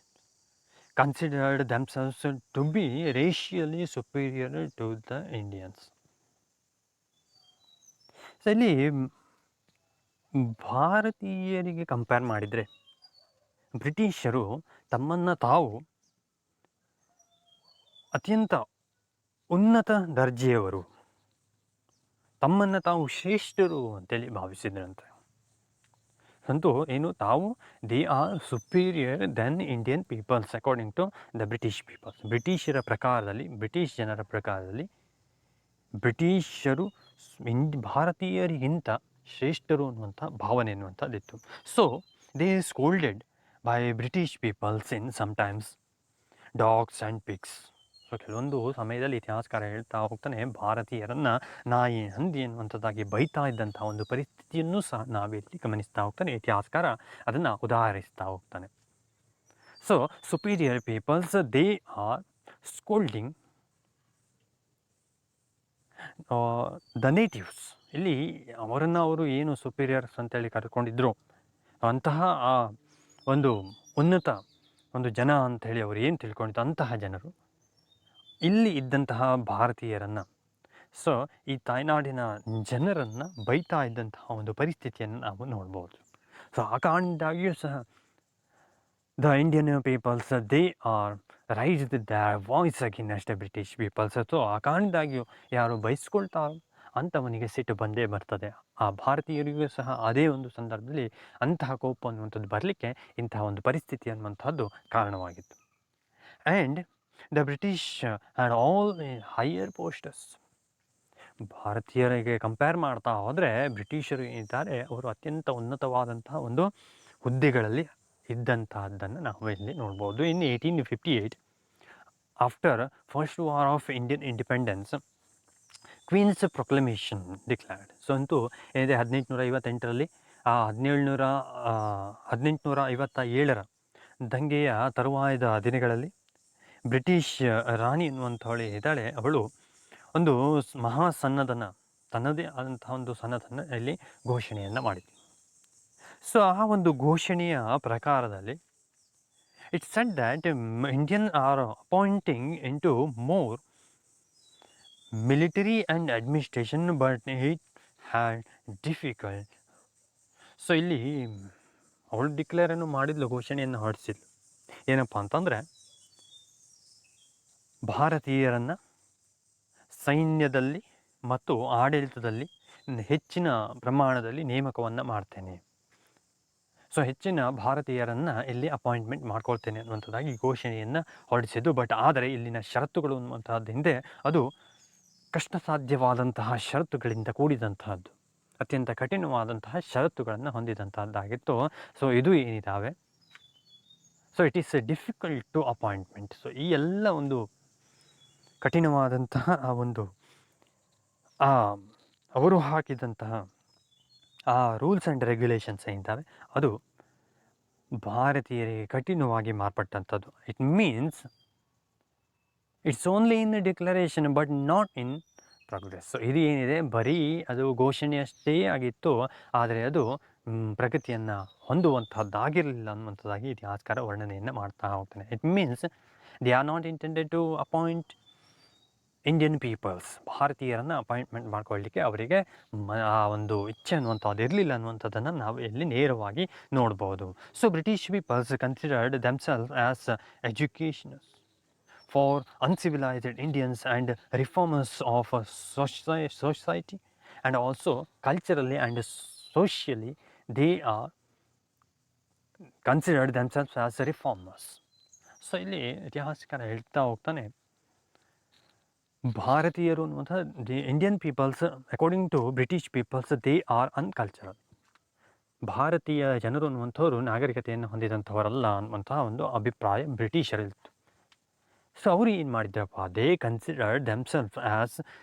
considered themselves to be racially superior to the Indians. So ಇಲ್ಲಿ ಭಾರತೀಯರಿಗೆ ಕಂಪೇರ್ ಮಾಡಿದರೆ ಬ್ರಿಟಿಷರು ತಮ್ಮನ್ನು ತಾವು ಅತ್ಯಂತ ಉನ್ನತ ದರ್ಜೆಯವರು, ತಮ್ಮನ್ನು ತಾವು ಶ್ರೇಷ್ಠರು ಅಂತೇಳಿ ಭಾವಿಸಿದ್ರಂತೆ. ಅಂತೂ ಏನು ತಾವು they are superior than Indian peoples according to the British peoples. ಬ್ರಿಟಿಷರ ಪ್ರಕಾರದಲ್ಲಿ, ಬ್ರಿಟಿಷ್ ಜನರ ಪ್ರಕಾರದಲ್ಲಿ ಬ್ರಿಟಿಷರು ಭಾರತೀಯರಿಗಿಂತ ಶ್ರೇಷ್ಠರು ಅನ್ನುವಂಥ ಭಾವನೆ ಅನ್ನುವಂಥದ್ದಿತ್ತು. So they scolded by British peoples in sometimes dogs and pigs. So ಕೆಲವೊಂದು ಸಮಯದಲ್ಲಿ ಇತಿಹಾಸಕಾರ ಹೇಳ್ತಾ ಹೋಗ್ತಾನೆ, ಭಾರತೀಯರನ್ನು ನಾಯಿ ಹಂದಿ ಎನ್ನುವಂಥದ್ದಾಗಿ ಬೈತಾ ಇದ್ದಂಥ ಒಂದು ಪರಿಸ್ಥಿತಿಯನ್ನು ಸಹ ನಾವಿಲ್ಲಿ ಗಮನಿಸ್ತಾ ಹೋಗ್ತಾನೆ. ಇತಿಹಾಸಕಾರ ಅದನ್ನು ಉದಾಹರಿಸ್ತಾ ಹೋಗ್ತಾನೆ. So superior peoples they are scolding the natives. ಇಲ್ಲಿ ಅವರನ್ನು ಅವರು ಏನು ಸುಪೀರಿಯರ್ಸ್ ಅಂತೇಳಿ ಕರ್ಕೊಂಡಿದ್ರು, ಅಂತಹ ಆ ಒಂದು ಉನ್ನತ ಒಂದು ಜನ ಅಂಥೇಳಿ ಅವರು ಏನು ತಿಳ್ಕೊಂಡಿದ್ದು ಅಂತಹ ಜನರು ಇಲ್ಲಿ ಇದ್ದಂತಹ ಭಾರತೀಯರನ್ನು, ಸೊ ಈ ತಾಯ್ನಾಡಿನ ಜನರನ್ನು ಬೈತಾ ಇದ್ದಂತಹ ಒಂದು ಪರಿಸ್ಥಿತಿಯನ್ನು ನಾವು ನೋಡ್ಬೋದು. ಸೊ ಆ ಕಾರಣದಿಂದಾಗಿಯೂ ಸಹ the Indian peoples they are raised their voice against the British peoples. So ಆ ಕಾರಣದಿಂದಾಗಿಯೂ ಯಾರು ಬಯಸ್ಕೊಳ್ತಾರೋ ಅಂಥವನಿಗೆ ಸಿಟ್ಟು ಬಂದೇ ಬರ್ತದೆ. ಆ ಭಾರತೀಯರಿಗೂ ಸಹ ಅದೇ ಒಂದು ಸಂದರ್ಭದಲ್ಲಿ ಅಂತಹ ಕೋಪ ಅನ್ನುವಂಥದ್ದು ಬರಲಿಕ್ಕೆ ಇಂತಹ ಒಂದು ಪರಿಸ್ಥಿತಿ ಅನ್ನುವಂಥದ್ದು ಕಾರಣವಾಗಿತ್ತು. And the British had all higher posts. ಭಾರತೀಯರಿಗೆ ಕಂಪೇರ್ ಮಾಡ್ತಾ ಹೋದರೆ ಬ್ರಿಟಿಷರು ಏನಿದ್ದಾರೆ ಅವರು ಅತ್ಯಂತ ಉನ್ನತವಾದಂತಹ ಒಂದು ಹುದ್ದೆಗಳಲ್ಲಿ ಇದ್ದಂತಹದ್ದನ್ನು ನಾವು ಇಲ್ಲಿ ನೋಡ್ಬೋದು. In 1858 after first war of Indian independence Queen's proclamation declared. So ಅಂತೂ ಏನಿದೆ 1858ರಲ್ಲಿ 1857ರ ದಂಗೆಯ ತರುವಾಯದ ದಿನಗಳಲ್ಲಿ ಬ್ರಿಟಿಷ್ ರಾಣಿ ಎನ್ನುವಂಥವಳು ಇದ್ದಾಳೆ, ಅವಳು ಒಂದು ಮಹಾಸನ್ನದನ, ತನ್ನದೇ ಆದಂತಹ ಒಂದು ಸನ್ನದನ್ನು ಇಲ್ಲಿ ಘೋಷಣೆಯನ್ನು ಮಾಡಿದ್ಳು. ಸೊ ಆ ಒಂದು ಘೋಷಣೆಯ ಪ್ರಕಾರದಲ್ಲಿ it's said that Indian are appointing in to more military and administration but it had difficult. So ಇಲ್ಲಿ ಅವಳು ಡಿಕ್ಲೇರನ್ನು ಮಾಡಿದ್ಲು, ಘೋಷಣೆಯನ್ನು ಹೊರಡಿಸಿದ್ಲು. ಏನಪ್ಪ ಅಂತಂದರೆ ಭಾರತೀಯರನ್ನು ಸೈನ್ಯದಲ್ಲಿ ಮತ್ತು ಆಡಳಿತದಲ್ಲಿ ಹೆಚ್ಚಿನ ಪ್ರಮಾಣದಲ್ಲಿ ನೇಮಕವನ್ನು ಮಾಡ್ತೇನೆ. ಸೊ ಹೆಚ್ಚಿನ ಭಾರತೀಯರನ್ನು ಇಲ್ಲಿ ಅಪಾಯಿಂಟ್ಮೆಂಟ್ ಮಾಡ್ಕೊಳ್ತೇನೆ ಅನ್ನುವಂಥದ್ದಾಗಿ ಘೋಷಣೆಯನ್ನು ಹೊರಡಿಸಿದ್ದು. ಬಟ್ ಆದರೆ ಇಲ್ಲಿನ ಷರತ್ತುಗಳು ಅನ್ನುವಂಥದ್ದು ಹಿಂದೆ ಅದು ಕಷ್ಟ ಸಾಧ್ಯವಾದಂತಹ ಷರತ್ತುಗಳಿಂದ ಕೂಡಿದಂತಹದ್ದು, ಅತ್ಯಂತ ಕಠಿಣವಾದಂತಹ ಷರತ್ತುಗಳನ್ನು ಹೊಂದಿದಂತಹದ್ದಾಗಿತ್ತು. ಸೊ ಇದು ಏನಿದ್ದಾವೆ, so it is difficult to appointment. So ಈ ಎಲ್ಲ ಒಂದು ಕಠಿಣವಾದಂತಹ ಆ ಒಂದು ಅವರು ಹಾಕಿದಂತಹ ಆ ರೂಲ್ಸ್ ಆ್ಯಂಡ್ ರೆಗ್ಯುಲೇಷನ್ಸ್ ಏನಿದ್ದಾವೆ ಅದು ಭಾರತೀಯರಿಗೆ ಕಠಿಣವಾಗಿ ಮಾರ್ಪಟ್ಟಂಥದ್ದು. It means it's only in declaration but not in progress. So ಇದು ಏನಿದೆ ಬರೀ ಅದು ಘೋಷಣೆಯಷ್ಟೇ ಆಗಿತ್ತು, ಆದರೆ ಅದು ಪ್ರಗತಿಯನ್ನು ಹೊಂದುವಂಥದ್ದಾಗಿರಲಿಲ್ಲ ಅನ್ನುವಂಥದ್ದಾಗಿ ಇತಿಹಾಸಕಾರ ವರ್ಣನೆಯನ್ನು ಮಾಡ್ತಾ ಹೋಗ್ತಾನೆ. It means they are not intended to appoint Indian peoples, ಭಾರತೀಯರನ್ನು ಅಪಾಯಿಂಟ್ಮೆಂಟ್ ಮಾಡ್ಕೊಳ್ಳಿಕ್ಕೆ ಅವರಿಗೆ ಆ ಒಂದು ಇಚ್ಛೆ ಅನ್ನುವಂಥದ್ದು ಇರಲಿಲ್ಲ ಅನ್ನುವಂಥದ್ದನ್ನು ನಾವು ಇಲ್ಲಿ ನೇರವಾಗಿ ನೋಡ್ಬೋದು. So British peoples considered themselves as educationists for uncivilized Indians and reformers of society, and also culturally and socially they are considered themselves as reformers. So ಇಲ್ಲಿ ಇತಿಹಾಸಕಾರ ಹೇಳ್ತಾ ಹೋಗ್ತಾನೆ, ಭಾರತೀಯರು ಅನ್ನುವಂಥ the Indian peoples according to British peoples they are uncultural. ಭಾರತೀಯ ಜನರು ಅನ್ನುವಂಥವ್ರು ನಾಗರಿಕತೆಯನ್ನು ಹೊಂದಿದಂಥವರಲ್ಲ ಅನ್ನುವಂತಹ ಒಂದು ಅಭಿಪ್ರಾಯ ಬ್ರಿಟಿಷರಿತ್ತು. ಸೊ ಅವರು ಏನು ಮಾಡಿದ್ರಪ್ಪ, they considered themself as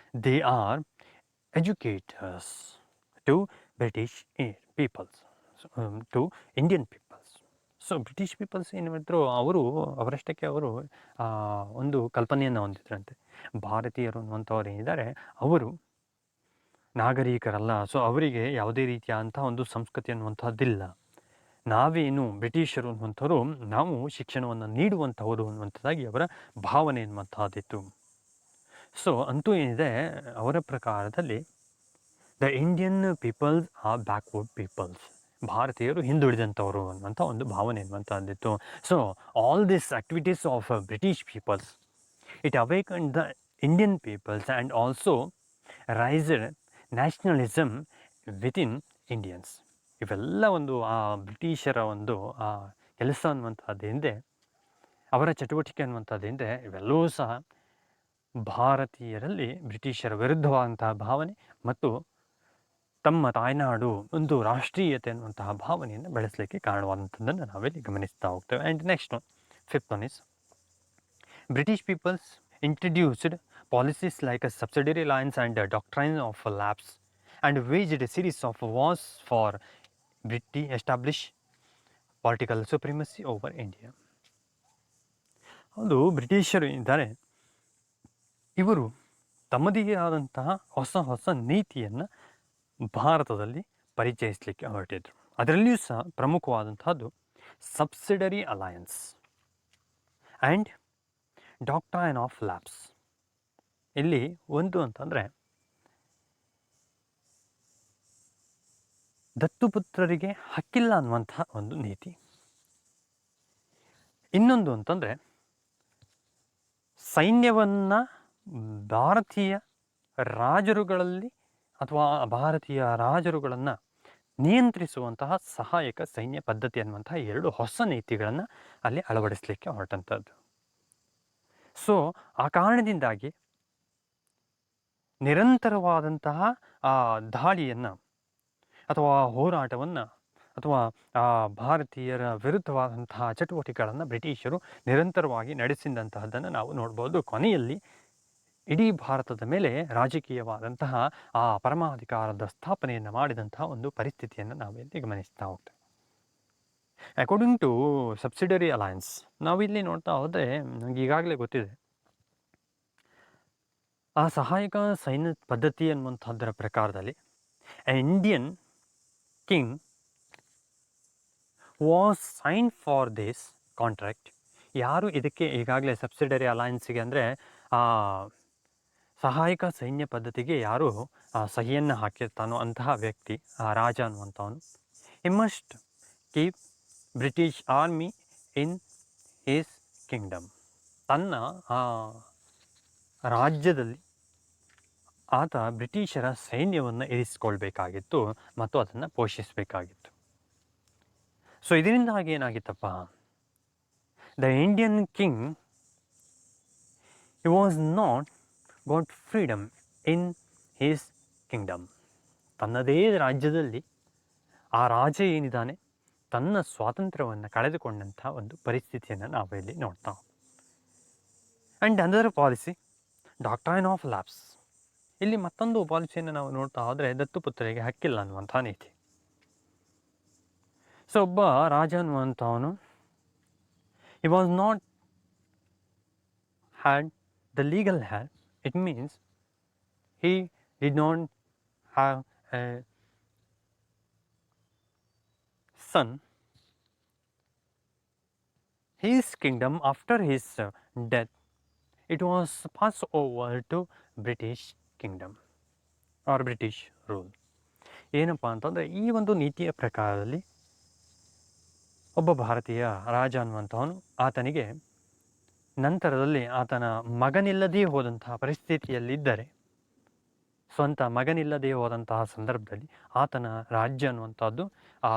they are educators to British peoples, to Indian peoples. So British peoples ಏನು ಮಾಡಿದ್ರು, ಅವರಷ್ಟಕ್ಕೆ ಅವರು ಒಂದು ಕಲ್ಪನೆಯನ್ನು ಹೊಂದಿದ್ರಂತೆ, ಭಾರತೀಯರು ಅನ್ನುವಂಥವ್ರು ಏನಿದ್ದಾರೆ ಅವರು ನಾಗರಿಕರಲ್ಲ, ಸೊ ಅವರಿಗೆ ಯಾವುದೇ ರೀತಿಯಾದಂಥ ಒಂದು ಸಂಸ್ಕೃತಿ ಅನ್ನುವಂಥದ್ದಿಲ್ಲ, ನಾವೇನು ಬ್ರಿಟಿಷರು ಅನ್ನುವಂಥವ್ರು ನಾವು ಶಿಕ್ಷಣವನ್ನು ನೀಡುವಂಥವರು ಅನ್ನುವಂಥದ್ದಾಗಿ ಅವರ ಭಾವನೆ ಅನ್ನುವಂಥದ್ದಿತ್ತು. ಸೊ ಅಂತೂ ಏನಿದೆ ಅವರ ಪ್ರಕಾರದಲ್ಲಿ the Indian peoples are backward peoples, ಭಾರತೀಯರು ಹಿಂದುಳಿದಂಥವರು ಅನ್ನುವಂಥ ಒಂದು ಭಾವನೆ ಅನ್ನುವಂಥದ್ದಿತ್ತು. So all this activities of British peoples it awakened the Indian peoples and also raised nationalism within Indians. ಇವೆಲ್ಲ ಒಂದು ಆ ಬ್ರಿಟಿಷರ ಒಂದು ಆ ಕೆಲಸ ಅನ್ನುವಂಥದ್ದು ಹಿಂದೆ, ಅವರ ಚಟುವಟಿಕೆ ಅನ್ನುವಂಥದ್ದು ಹಿಂದೆ ಇವೆಲ್ಲವೂ ಸಹ ಭಾರತೀಯರಲ್ಲಿ ಬ್ರಿಟಿಷರ ವಿರುದ್ಧವಾದಂತಹ ಭಾವನೆ ಮತ್ತು ತಮ್ಮ ತಾಯ್ನಾಡು ಒಂದು ರಾಷ್ಟ್ರೀಯತೆ ಅನ್ನುವಂತಹ ಭಾವನೆಯನ್ನು ಬೆಳೆಸಲಿಕ್ಕೆ ಕಾರಣವಾದಂಥದ್ದನ್ನು ನಾವಿಲ್ಲಿ ಗಮನಿಸ್ತಾ ಹೋಗ್ತೇವೆ. And next fifth one is British peoples introduced policies like a subsidiary alliance and a doctrine of lapse and waged a series of wars for British establish political supremacy over India. ಅದು ಬ್ರಿಟಿಷರು ಇದ್ದಾರೆ, ಇವರು ತಮ್ಮದೇ ಆದಂತಹ ಹೊಸ ನೀತಿಯನ್ನು ಭಾರತದಲ್ಲಿ ಪರಿಚಯಿಸಲಿಕ್ಕೆ ಹೊರಟಿದ್ರು. ಅದರಲ್ಲಿಯೂ ಸಹ ಪ್ರಮುಖವಾದಂತಹದ್ದು subsidiary alliance and doctrine of lapse. ಇಲ್ಲಿ ಒಂದು ಅಂತಂದರೆ ದತ್ತುಪುತ್ರರಿಗೆ ಹಕ್ಕಿಲ್ಲ ಅನ್ನುವಂತಹ ಒಂದು ನೀತಿ, ಇನ್ನೊಂದು ಅಂತಂದರೆ ಸೈನ್ಯವನ್ನು ಭಾರತೀಯ ರಾಜರುಗಳಲ್ಲಿ ಅಥವಾ ಭಾರತೀಯ ರಾಜರುಗಳನ್ನು ನಿಯಂತ್ರಿಸುವಂತಹ ಸಹಾಯಕ ಸೈನ್ಯ ಪದ್ಧತಿ ಅನ್ನುವಂತಹ ಎರಡು ಹೊಸ ನೀತಿಗಳನ್ನು ಅಲ್ಲಿ ಅಳವಡಿಸಲಿಕ್ಕೆ ಹೊರಟಂಥದ್ದು. ಸೊ ಆ ಕಾರಣದಿಂದಾಗಿ ನಿರಂತರವಾದಂತಹ ಆ ದಾಳಿಯನ್ನು ಅಥವಾ ಹೋರಾಟವನ್ನು ಅಥವಾ ಭಾರತೀಯರ ವಿರುದ್ಧವಾದಂತಹ ಚಟುವಟಿಕೆಗಳನ್ನು ಬ್ರಿಟಿಷರು ನಿರಂತರವಾಗಿ ನಡೆಸಿದಂತಹದ್ದನ್ನು ನಾವು ನೋಡ್ಬೋದು. ಕೊನೆಯಲ್ಲಿ ಇಡೀ ಭಾರತದ ಮೇಲೆ ರಾಜಕೀಯವಾದಂತಹ ಆ ಪರಮಾಧಿಕಾರದ ಸ್ಥಾಪನೆಯನ್ನು ಮಾಡಿದಂತಹ ಒಂದು ಪರಿಸ್ಥಿತಿಯನ್ನು ನಾವಿಲ್ಲಿ ಗಮನಿಸ್ತಾ ಹೋಗ್ತೇವೆ. ಅಕಾರ್ಡಿಂಗ್ ಟು ಸಬ್ಸಿಡರಿ ಅಲಯನ್ಸ್ ನಾವಿಲ್ಲಿ ನೋಡ್ತಾ ಹೋದರೆ ನನಗೆ ಈಗಾಗಲೇ ಗೊತ್ತಿದೆ, ಆ ಸಹಾಯಕ ಸೈನ್ಯ ಪದ್ಧತಿ ಅನ್ನುವಂಥದ್ದರ ಪ್ರಕಾರದಲ್ಲಿ Indian king was sign for this contract. ಯಾರು ಇದಕ್ಕೆ ಈಗಾಗಲೇ ಸಬ್ಸಿಡರಿ ಅಲಯನ್ಸಿಗೆ ಅಂದರೆ ಆ ಸಹಾಯಕ ಸೈನ್ಯ ಪದ್ಧತಿಗೆ ಯಾರು ಸಹಿಯನ್ನು ಹಾಕಿರ್ತಾನೋ ಅಂತಹ ವ್ಯಕ್ತಿ, ಆ ರಾಜ ಅನ್ನುವಂಥವನು, he must keep British army in his kingdom. ತನ್ನ ರಾಜ್ಯದಲ್ಲಿ ಆತ ಬ್ರಿಟಿಷರ ಸೈನ್ಯವನ್ನು ಇರಿಸಿಕೊಳ್ಬೇಕಾಗಿತ್ತು ಮತ್ತು ಅದನ್ನು ಪೋಷಿಸಬೇಕಾಗಿತ್ತು. ಸೊ ಇದರಿಂದಾಗಿ ಏನಾಗಿತ್ತಪ್ಪ, the Indian king he was not got freedom in his kingdom. ತನ್ನದೇ ರಾಜ್ಯದಲ್ಲಿ ಆ ರಾಜ ಏನಿದ್ದಾನೆ ತನ್ನ ಸ್ವಾತಂತ್ರ್ಯವನ್ನು ಕಳೆದುಕೊಂಡಂಥ ಒಂದು ಪರಿಸ್ಥಿತಿಯನ್ನು ನಾವು ಇಲ್ಲಿ ನೋಡ್ತಾ. ಆ್ಯಂಡ್ ಅಂದರ್ ಪಾಲಿಸಿ ಡಾಕ್ಟ್ರೈನ್ ಆಫ್ ಲ್ಯಾಪ್ಸ್. ಇಲ್ಲಿ ಮತ್ತೊಂದು ಪಾಲಿಸಿಯನ್ನು ನಾವು ನೋಡ್ತಾ ಹೋದರೆ ದತ್ತುಪುತ್ರರಿಗೆ ಹಕ್ಕಿಲ್ಲ ಅನ್ನುವಂಥ ನೀತಿ. ಸೊ ಒಬ್ಬ ರಾಜ ಅನ್ನುವಂಥವನು he was not had the legal heir, it means he did not have a son. His kingdom, after his death, it was passed over to British kingdom or British rule. ಏನಪ್ಪ ಅಂತಂದರೆ ಈ ಒಂದು ನೀತಿಯ ಪ್ರಕಾರದಲ್ಲಿ ಒಬ್ಬ ಭಾರತೀಯ ರಾಜ ಅನ್ನುವಂಥವನು ಆತನಿಗೆ ನಂತರದಲ್ಲಿ ಆತನ ಮಗನಿಲ್ಲದೇ ಹೋದಂತಹ ಪರಿಸ್ಥಿತಿಯಲ್ಲಿದ್ದರೆ, ಸ್ವಂತ ಮಗನಿಲ್ಲದೇ ಹೋದಂತಹ ಸಂದರ್ಭದಲ್ಲಿ ಆತನ ರಾಜ್ಯ ಅನ್ನುವಂಥದ್ದು ಆ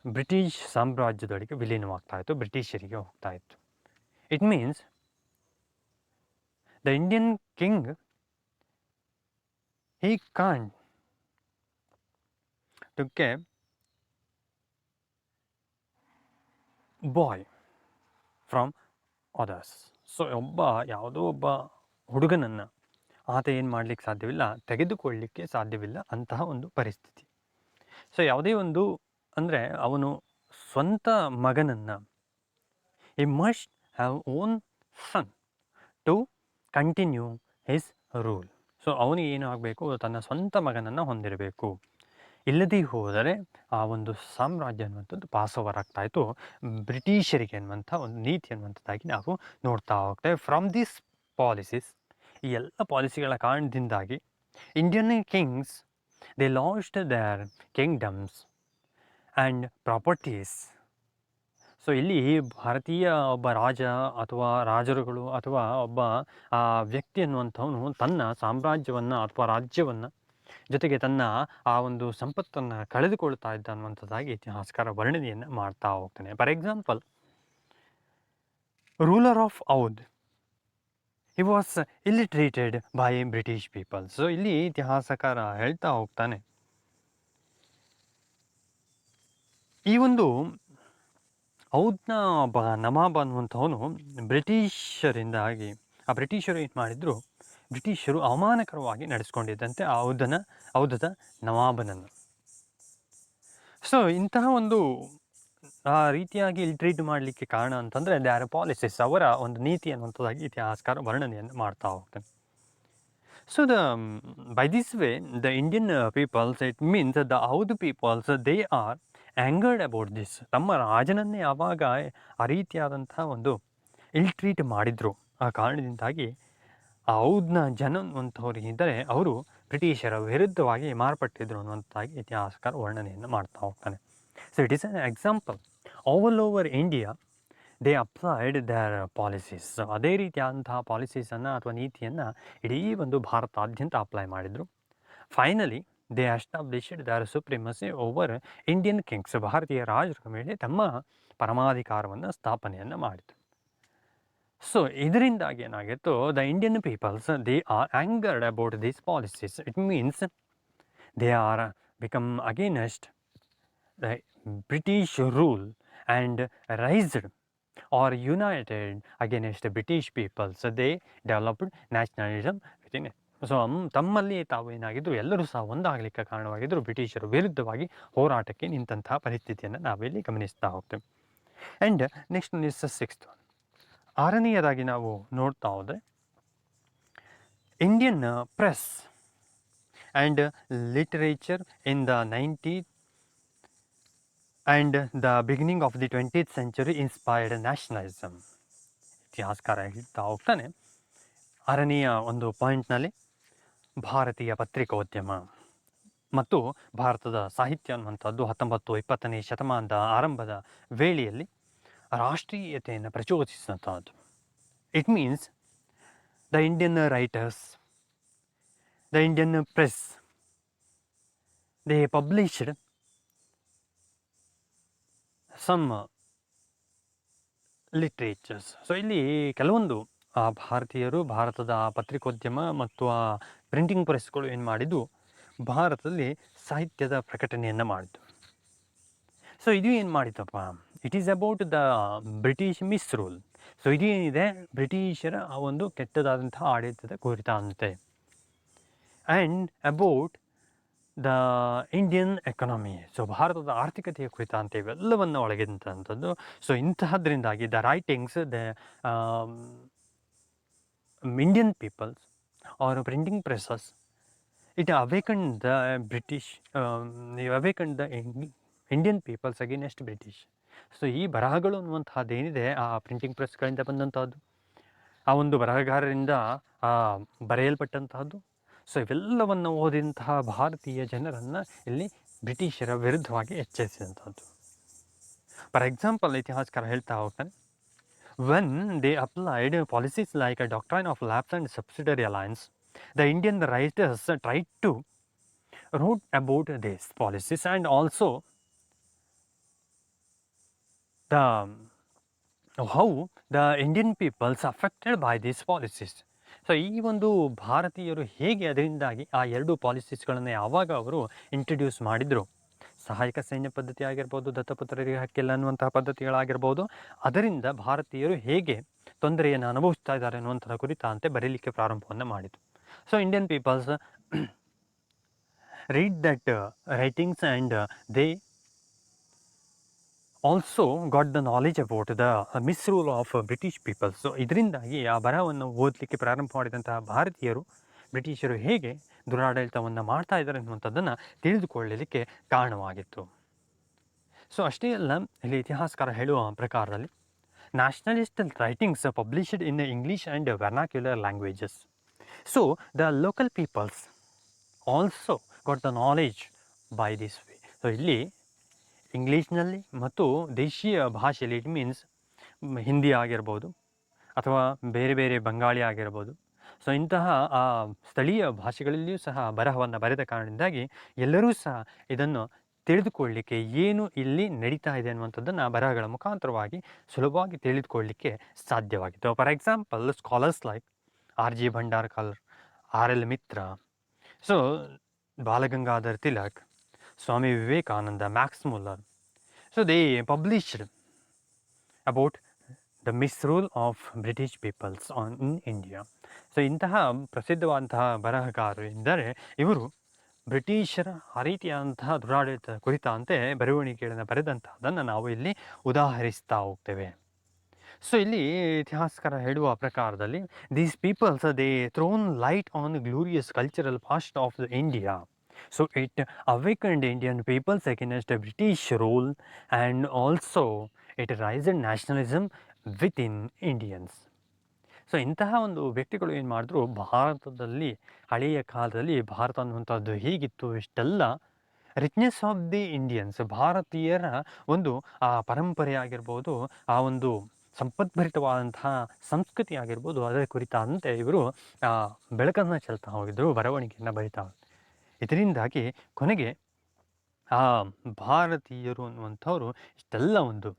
ಬ್ರಿಟಿಷ್ ಸಾಮ್ರಾಜ್ಯದೊಳಗೆ ವಿಲೀನವಾಗ್ತಾ ಇತ್ತು, ಬ್ರಿಟಿಷರಿಗೆ ಹೋಗ್ತಾ ಇತ್ತು. It means the Indian king he can't took a boy from others. So ಯಾವುದೋ ಒಬ್ಬ ಹುಡುಗನನ್ನು ಆತ ಏನು ಮಾಡಲಿಕ್ಕೆ ಸಾಧ್ಯವಿಲ್ಲ, ತೆಗೆದುಕೊಳ್ಳಲಿಕ್ಕೆ ಸಾಧ್ಯವಿಲ್ಲ ಅಂತಹ ಒಂದು ಪರಿಸ್ಥಿತಿ. ಸೊ ಯಾವುದೇ ಒಂದು ಅಂದರೆ ಅವನು ಸ್ವಂತ ಮಗನನ್ನು he must have own son to continue his rule. So ಅವನಿಗೆ ಏನು ಆಗಬೇಕು, ತನ್ನ ಸ್ವಂತ ಮಗನನ್ನು ಹೊಂದಿರಬೇಕು. ಇಲ್ಲದೇ ಹೋದರೆ ಆ ಒಂದು ಸಾಮ್ರಾಜ್ಯ ಅನ್ನುವಂಥದ್ದು ಪಾಸ್ ಓವರ್ ಆಗ್ತಾಯಿತ್ತು ಬ್ರಿಟಿಷರಿಗೆ ಅನ್ನುವಂಥ ಒಂದು ನೀತಿ ಅನ್ನುವಂಥದ್ದಾಗಿ ನಾವು ನೋಡ್ತಾ ಹೋಗ್ತೇವೆ. ಫ್ರಮ್ ದಿಸ್ ಪಾಲಿಸೀಸ್, ಈ ಎಲ್ಲ ಪಾಲಿಸಿಗಳ ಕಾರಣದಿಂದಾಗಿ Indian Kings they lost their kingdoms and properties. So ಇಲ್ಲಿ ಭಾರತೀಯ ಒಬ್ಬ ರಾಜ ಅಥವಾ ರಾಜರುಗಳು ಅಥವಾ ಒಬ್ಬ ವ್ಯಕ್ತಿ ಅನ್ನುವಂಥವನು ತನ್ನ ಸಾಮ್ರಾಜ್ಯವನ್ನು ಅಥವಾ ರಾಜ್ಯವನ್ನು ಜೊತೆಗೆ ತನ್ನ ಆ ಒಂದು ಸಂಪತ್ತನ್ನು ಕಳೆದುಕೊಳ್ತಾ ಇದ್ದ ಅನ್ನುವಂಥದ್ದಾಗಿ ಇತಿಹಾಸಕಾರ ವರ್ಣನೆಯನ್ನು ಮಾಡ್ತಾ ಹೋಗ್ತಾನೆ. For example, ruler of Oudh, he was illiterated by British people. So ಇಲ್ಲಿ ಇತಿಹಾಸಕಾರ ಹೇಳ್ತಾ ಹೋಗ್ತಾನೆ, ಈ ಒಂದು ಔದ್ನ ಒಬ್ಬ ನವಾಬ್ ಅನ್ನುವಂಥವನು ಬ್ರಿಟಿಷರಿಂದಾಗಿ, ಆ ಬ್ರಿಟಿಷರು ಏನು ಮಾಡಿದ್ರು, ಬ್ರಿಟಿಷರು ಅವಮಾನಕರವಾಗಿ ನಡೆಸ್ಕೊಂಡಿದ್ದಂತೆ ಔದದ ನವಾಬನನ್ನು. ಸೊ ಇಂತಹ ಒಂದು ಆ ರೀತಿಯಾಗಿ ಇಲ್ಟ್ರೀಟ್ ಮಾಡಲಿಕ್ಕೆ ಕಾರಣ ಅಂತಂದರೆ ದೇ ಆರ್ ಪಾಲಿಸೀಸ್, ಅವರ ಒಂದು ನೀತಿ ಅನ್ನುವಂಥದ್ದಾಗಿ ಇತಿಹಾಸಕಾರ ವರ್ಣನೆಯನ್ನು ಮಾಡ್ತಾ ಹೋಗ್ತಾನೆ. So by this way the Indian peoples, it means the Oudh peoples, they are angered about this. ತಮ್ಮ ರಾಜನನ್ನೇ ಯಾವಾಗ ಆ ರೀತಿಯಾದಂಥ ಒಂದು ಇಲ್ಟ್ರೀಟ್ ಮಾಡಿದ್ರು, ಆ ಕಾರಣದಿಂದಾಗಿ ಆ ಔದ್ನ ಜನ ಅನ್ನುವಂಥವ್ರು ಇದ್ದರೆ ಅವರು ಬ್ರಿಟಿಷರ ವಿರುದ್ಧವಾಗಿ ಮಾರ್ಪಟ್ಟಿದ್ರು ಅನ್ನುವಂಥದ್ದಾಗಿ ಇತಿಹಾಸಕಾರ ವರ್ಣನೆಯನ್ನು ಮಾಡ್ತಾ ಹೋಗ್ತಾನೆ. So it is an example. All over India they applied their policies. ಅದೇ ರೀತಿಯಾದಂತಹ ಪಾಲಿಸೀಸನ್ನು ಅಥವಾ ನೀತಿಯನ್ನು ಇಡೀ ಒಂದು ಭಾರತಾದ್ಯಂತ ಅಪ್ಲೈ ಮಾಡಿದರು. Finally they established their supremacy over Indian kings. ಭಾರತೀಯ ರಾಜರ ಮೇಲೆ ತಮ್ಮ ಪರಮಾಧಿಕಾರವನ್ನು ಸ್ಥಾಪನೆಯನ್ನು ಮಾಡಿದರು. ಸೊ ಇದರಿಂದಾಗಿ ಏನಾಗಿತ್ತು, the Indian peoples they are angered about these policies. It means they are become against the British rule and raised are united against the British peoples. They developed nationalism within. So ತಮ್ಮಲ್ಲಿ ತಾವು ಏನಾಗಿದ್ದರು, ಎಲ್ಲರೂ ಸಹ ಒಂದಾಗಲಿಕ್ಕೆ ಕಾರಣವಾಗಿದ್ದರು, ಬ್ರಿಟಿಷರ ವಿರುದ್ಧವಾಗಿ ಹೋರಾಟಕ್ಕೆ ನಿಂತಹ ಪರಿಸ್ಥಿತಿಯನ್ನು ನಾವಿಲ್ಲಿ ಗಮನಿಸ್ತಾ ಹೋಗ್ತೇವೆ. ಆ್ಯಂಡ್ ನೆಕ್ಸ್ಟ್ ಇಸ್ ಸಿಕ್ಸ್ತ್, ಆರನೆಯದಾಗಿ ನಾವು ನೋಡ್ತಾ ಹೋದರೆ Indian press and literature in the 19th and the beginning of the 20th century inspired nationalism. ಇತಿಹಾಸಕಾರ ಹೇಳ್ತಾ ಹೋಗ್ತಾನೆ, ಆರನೆಯ ಒಂದು ಪಾಯಿಂಟ್ನಲ್ಲಿ ಭಾರತೀಯ ಪತ್ರಿಕೋದ್ಯಮ ಮತ್ತು ಭಾರತದ ಸಾಹಿತ್ಯ ಅನ್ನುವಂಥದ್ದು 19-20ನೇ ಶತಮಾನದ ಆರಂಭದ ವೇಳೆಯಲ್ಲಿ ರಾಷ್ಟ್ರೀಯತೆಯನ್ನು ಪ್ರಚೋದಿಸಿದಂಥದ್ದು. It means the Indian writers, the Indian press, they published some literatures. So ಇಲ್ಲಿ ಕೆಲವೊಂದು ಭಾರತೀಯರು ಭಾರತದ ಪತ್ರಿಕೋದ್ಯಮ ಮತ್ತು ಆ ಪ್ರಿಂಟಿಂಗ್ ಪ್ರೆಸ್ಗಳು ಏನು ಮಾಡಿದ್ದು, ಭಾರತದಲ್ಲಿ ಸಾಹಿತ್ಯದ ಪ್ರಕಟಣೆಯನ್ನು ಮಾಡಿದ್ದು. ಸೊ ಇದು ಏನು ಮಾಡಿತಪ್ಪ, it is about the British misrule. So ಇದೇನಿದೆ, ಬ್ರಿಟಿಷರ ಆ ಒಂದು ಕೆಟ್ಟದಾದಂಥ ಆಡಳಿತದ ಕುರಿತಂತೆ. And about the Indian economy. So ಭಾರತದ ಆರ್ಥಿಕತೆಯ ಕುರಿತಂತೆ ಇವೆಲ್ಲವನ್ನು ಒಳಗಿದಂಥದ್ದು. ಸೊ ಇಂತಹದ್ರಿಂದಾಗಿ the writings, the Indian peoples or printing presses, it awakened the British, awakened the Indian peoples against British. So ಈ ಬರಹಗಳು ಅನ್ನುವಂಥದ್ದೇನಿದೆ ಆ ಪ್ರಿಂಟಿಂಗ್ ಪ್ರೆಸ್ಗಳಿಂದ ಬಂದಂತಹದ್ದು, ಆ ಒಂದು ಬರಹಗಾರರಿಂದ ಬರೆಯಲ್ಪಟ್ಟಂತಹದ್ದು. ಸೊ ಇವೆಲ್ಲವನ್ನು ಓದಿದಂತಹ ಭಾರತೀಯ ಜನರನ್ನು ಇಲ್ಲಿ ಬ್ರಿಟಿಷರ ವಿರುದ್ಧವಾಗಿ ಎಚ್ಚರಿಸಿದಂಥದ್ದು. ಫಾರ್ ಎಕ್ಸಾಂಪಲ್ ಇತಿಹಾಸಕಾರ ಹೇಳ್ತಾ ಹೋಗ್ತಾನೆ, when they applied policies like a doctrine of lapse and subsidiary alliance, the Indian writers tried to wrote about these policies and also the how the Indian peoples affected by these policies. So ಈ ಒಂದು ಭಾರತೀಯರು ಹೇಗೆ ಅದರಿಂದಾಗಿ ಆ ಎರಡು ಪಾಲಿಸೀಸ್ಗಳನ್ನು ಯಾವಾಗ ಅವರು ಇಂಟ್ರಡ್ಯೂಸ್ ಮಾಡಿದರು, ಸಹಾಯಕ ಸೈನ್ಯ ಪದ್ಧತಿ ಆಗಿರ್ಬೋದು, ದತ್ತಪುತ್ರರಿಗೆ ಹಕ್ಕಿಲ್ಲ ಅನ್ನುವಂತಹ ಪದ್ಧತಿಗಳಾಗಿರ್ಬೋದು, ಅದರಿಂದ ಭಾರತೀಯರು ಹೇಗೆ ತೊಂದರೆಯನ್ನು ಅನುಭವಿಸ್ತಾ ಇದ್ದಾರೆ ಅನ್ನುವಂಥರ ಕುರಿತಂತೆ ಬರೀಲಿಕ್ಕೆ ಪ್ರಾರಂಭವನ್ನು ಮಾಡಿತು. So Indian peoples read that writings and they also got the knowledge about the misrule of British peoples. So ಇದರಿಂದಾಗಿ ಆ ಬರಹವನ್ನು ಓದಲಿಕ್ಕೆ ಪ್ರಾರಂಭ ಮಾಡಿದಂತಹ ಭಾರತೀಯರು ಬ್ರಿಟಿಷರು ಹೇಗೆ ದುರಾಡಳಿತವನ್ನು ಮಾಡ್ತಾ ಇದ್ದಾರೆ ಅನ್ನುವಂಥದ್ದನ್ನು ತಿಳಿದುಕೊಳ್ಳಲಿಕ್ಕೆ ಕಾರಣವಾಗಿತ್ತು. ಸೊ ಅಷ್ಟೇ ಅಲ್ಲ, ಇಲ್ಲಿ ಇತಿಹಾಸಕಾರ ಹೇಳುವ ಪ್ರಕಾರದಲ್ಲಿ nationalist writings published in English and vernacular languages. So the local peoples also got the knowledge by this way. So ಇಲ್ಲಿ ಇಂಗ್ಲೀಷ್ನಲ್ಲಿ ಮತ್ತು ದೇಶೀಯ ಭಾಷೆಯಲ್ಲಿ, ಇಟ್ ಮೀನ್ಸ್ ಹಿಂದಿ ಆಗಿರ್ಬೋದು ಅಥವಾ ಬೇರೆ ಬೇರೆ ಬಂಗಾಳಿ ಆಗಿರ್ಬೋದು, ಸೊ ಇಂತಹ ಆ ಸ್ಥಳೀಯ ಭಾಷೆಗಳಲ್ಲಿಯೂ ಸಹ ಬರಹವನ್ನು ಬರೆದ ಕಾರಣದಿಂದಾಗಿ ಎಲ್ಲರೂ ಸಹ ಇದನ್ನು ತಿಳಿದುಕೊಳ್ಳಲಿಕ್ಕೆ ಏನು ಇಲ್ಲಿ ನಡೀತಾ ಇದೆ ಅನ್ನುವಂಥದ್ದನ್ನು ಬರಹಗಳ ಮುಖಾಂತರವಾಗಿ ಸುಲಭವಾಗಿ ತಿಳಿದುಕೊಳ್ಳಲಿಕ್ಕೆ ಸಾಧ್ಯವಾಗಿತ್ತು. For example scholars like R G Bhandarkar, R L Mitra, so Balagangadhar Tilak, Swami Vivekananda, Max Muller. So they published about the misrule of British peoples in India. So ಇಂತಹ ಪ್ರಸಿದ್ಧವಾದಂತಹ ಬರಹಗಾರರು ಎಂದರೆ ಇವರು ಬ್ರಿಟಿಷರ ಆ ರೀತಿಯಾದಂತಹ ದುರಾಡಳಿತ ಕುರಿತಂತೆ ಬರವಣಿಗೆಗಳನ್ನು ಬರೆದಂತಹದನ್ನು ನಾವು ಇಲ್ಲಿ ಉದಾಹರಿಸ್ತಾ ಹೋಗ್ತೇವೆ. ಸೊ ಇಲ್ಲಿ ಇತಿಹಾಸಕಾರ ಹೇಳುವ ಪ್ರಕಾರದಲ್ಲಿ these peoples they thrown light on glorious cultural past of the India. So it awakened Indian peoples against the British rule and also it raised nationalism within Indians. So ಇಂತಹ ಒಂದು ವ್ಯಕ್ತಿಗಳು ಏನು ಮಾಡಿದ್ರು, ಭಾರತದಲ್ಲಿ ಹಳೆಯ ಕಾಲದಲ್ಲಿ ಭಾರತ ಅನ್ನುವಂಥದ್ದು ಹೀಗಿತ್ತು, ಇಷ್ಟೆಲ್ಲ ರಿಚ್ನೆಸ್ ಆಫ್ ದಿ ಇಂಡಿಯನ್ಸ್, ಭಾರತೀಯರ ಒಂದು ಆ ಪರಂಪರೆ ಆಗಿರ್ಬೋದು, ಆ ಒಂದು ಸಂಪದ್ಭರಿತವಾದಂತಹ ಸಂಸ್ಕೃತಿ ಆಗಿರ್ಬೋದು, ಅದರ ಕುರಿತಂತೆ ಇವರು ಬೆಳಕನ್ನು ಚೆಲ್ತಾ ಹೋಗಿದ್ರು, ಬರವಣಿಗೆಯನ್ನು ಬರಿತಾ ಹೋಗಿದ್ರು. ಇದರಿಂದಾಗಿ ಕೊನೆಗೆ ಆ ಭಾರತೀಯರು ಅನ್ನುವಂಥವ್ರು ಇಷ್ಟೆಲ್ಲ ಒಂದು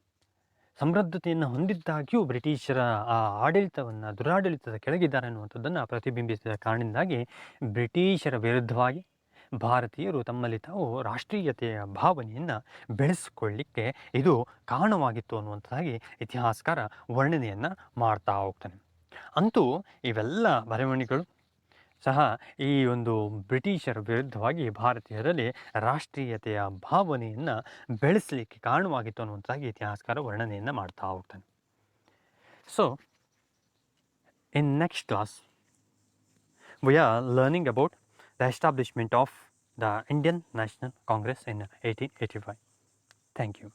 ಸಮೃದ್ಧತೆಯನ್ನು ಹೊಂದಿದ್ದಾಗ್ಯೂ ಬ್ರಿಟಿಷರ ಆ ಆಡಳಿತವನ್ನು, ದುರಾಡಳಿತದ ಕೆಳಗಿದ್ದಾರೆ ಅನ್ನುವಂಥದ್ದನ್ನು ಪ್ರತಿಬಿಂಬಿಸಿದ ಕಾರಣದಿಂದಾಗಿ ಬ್ರಿಟಿಷರ ವಿರುದ್ಧವಾಗಿ ಭಾರತೀಯರು ತಮ್ಮಲ್ಲಿ ತಾವು ರಾಷ್ಟ್ರೀಯತೆಯ ಭಾವನೆಯನ್ನು ಬೆಳೆಸಿಕೊಳ್ಳಲಿಕ್ಕೆ ಇದು ಕಾರಣವಾಗಿತ್ತು ಅನ್ನುವಂಥದ್ದಾಗಿ ಇತಿಹಾಸಕಾರ ವರ್ಣನೆಯನ್ನು ಮಾಡ್ತಾ ಹೋಗ್ತಾನೆ. ಅಂತೂ ಇವೆಲ್ಲ ಬರವಣಿಗೆಗಳು ಸಹ ಈ ಒಂದು ಬ್ರಿಟಿಷರ ವಿರುದ್ಧವಾಗಿ ಭಾರತೀಯರಲ್ಲಿ ರಾಷ್ಟ್ರೀಯತೆಯ ಭಾವನೆಯನ್ನು ಬೆಳೆಸಲಿಕ್ಕೆ ಕಾರಣವಾಗಿತ್ತು ಅನ್ನುವಂಥದ್ದಾಗಿ ಇತಿಹಾಸಕಾರ ವರ್ಣನೆಯನ್ನು ಮಾಡ್ತಾ ಹೋಗ್ತಾನೆ. So in next class we are learning about the establishment of the Indian National Congress in 1885. Thank you.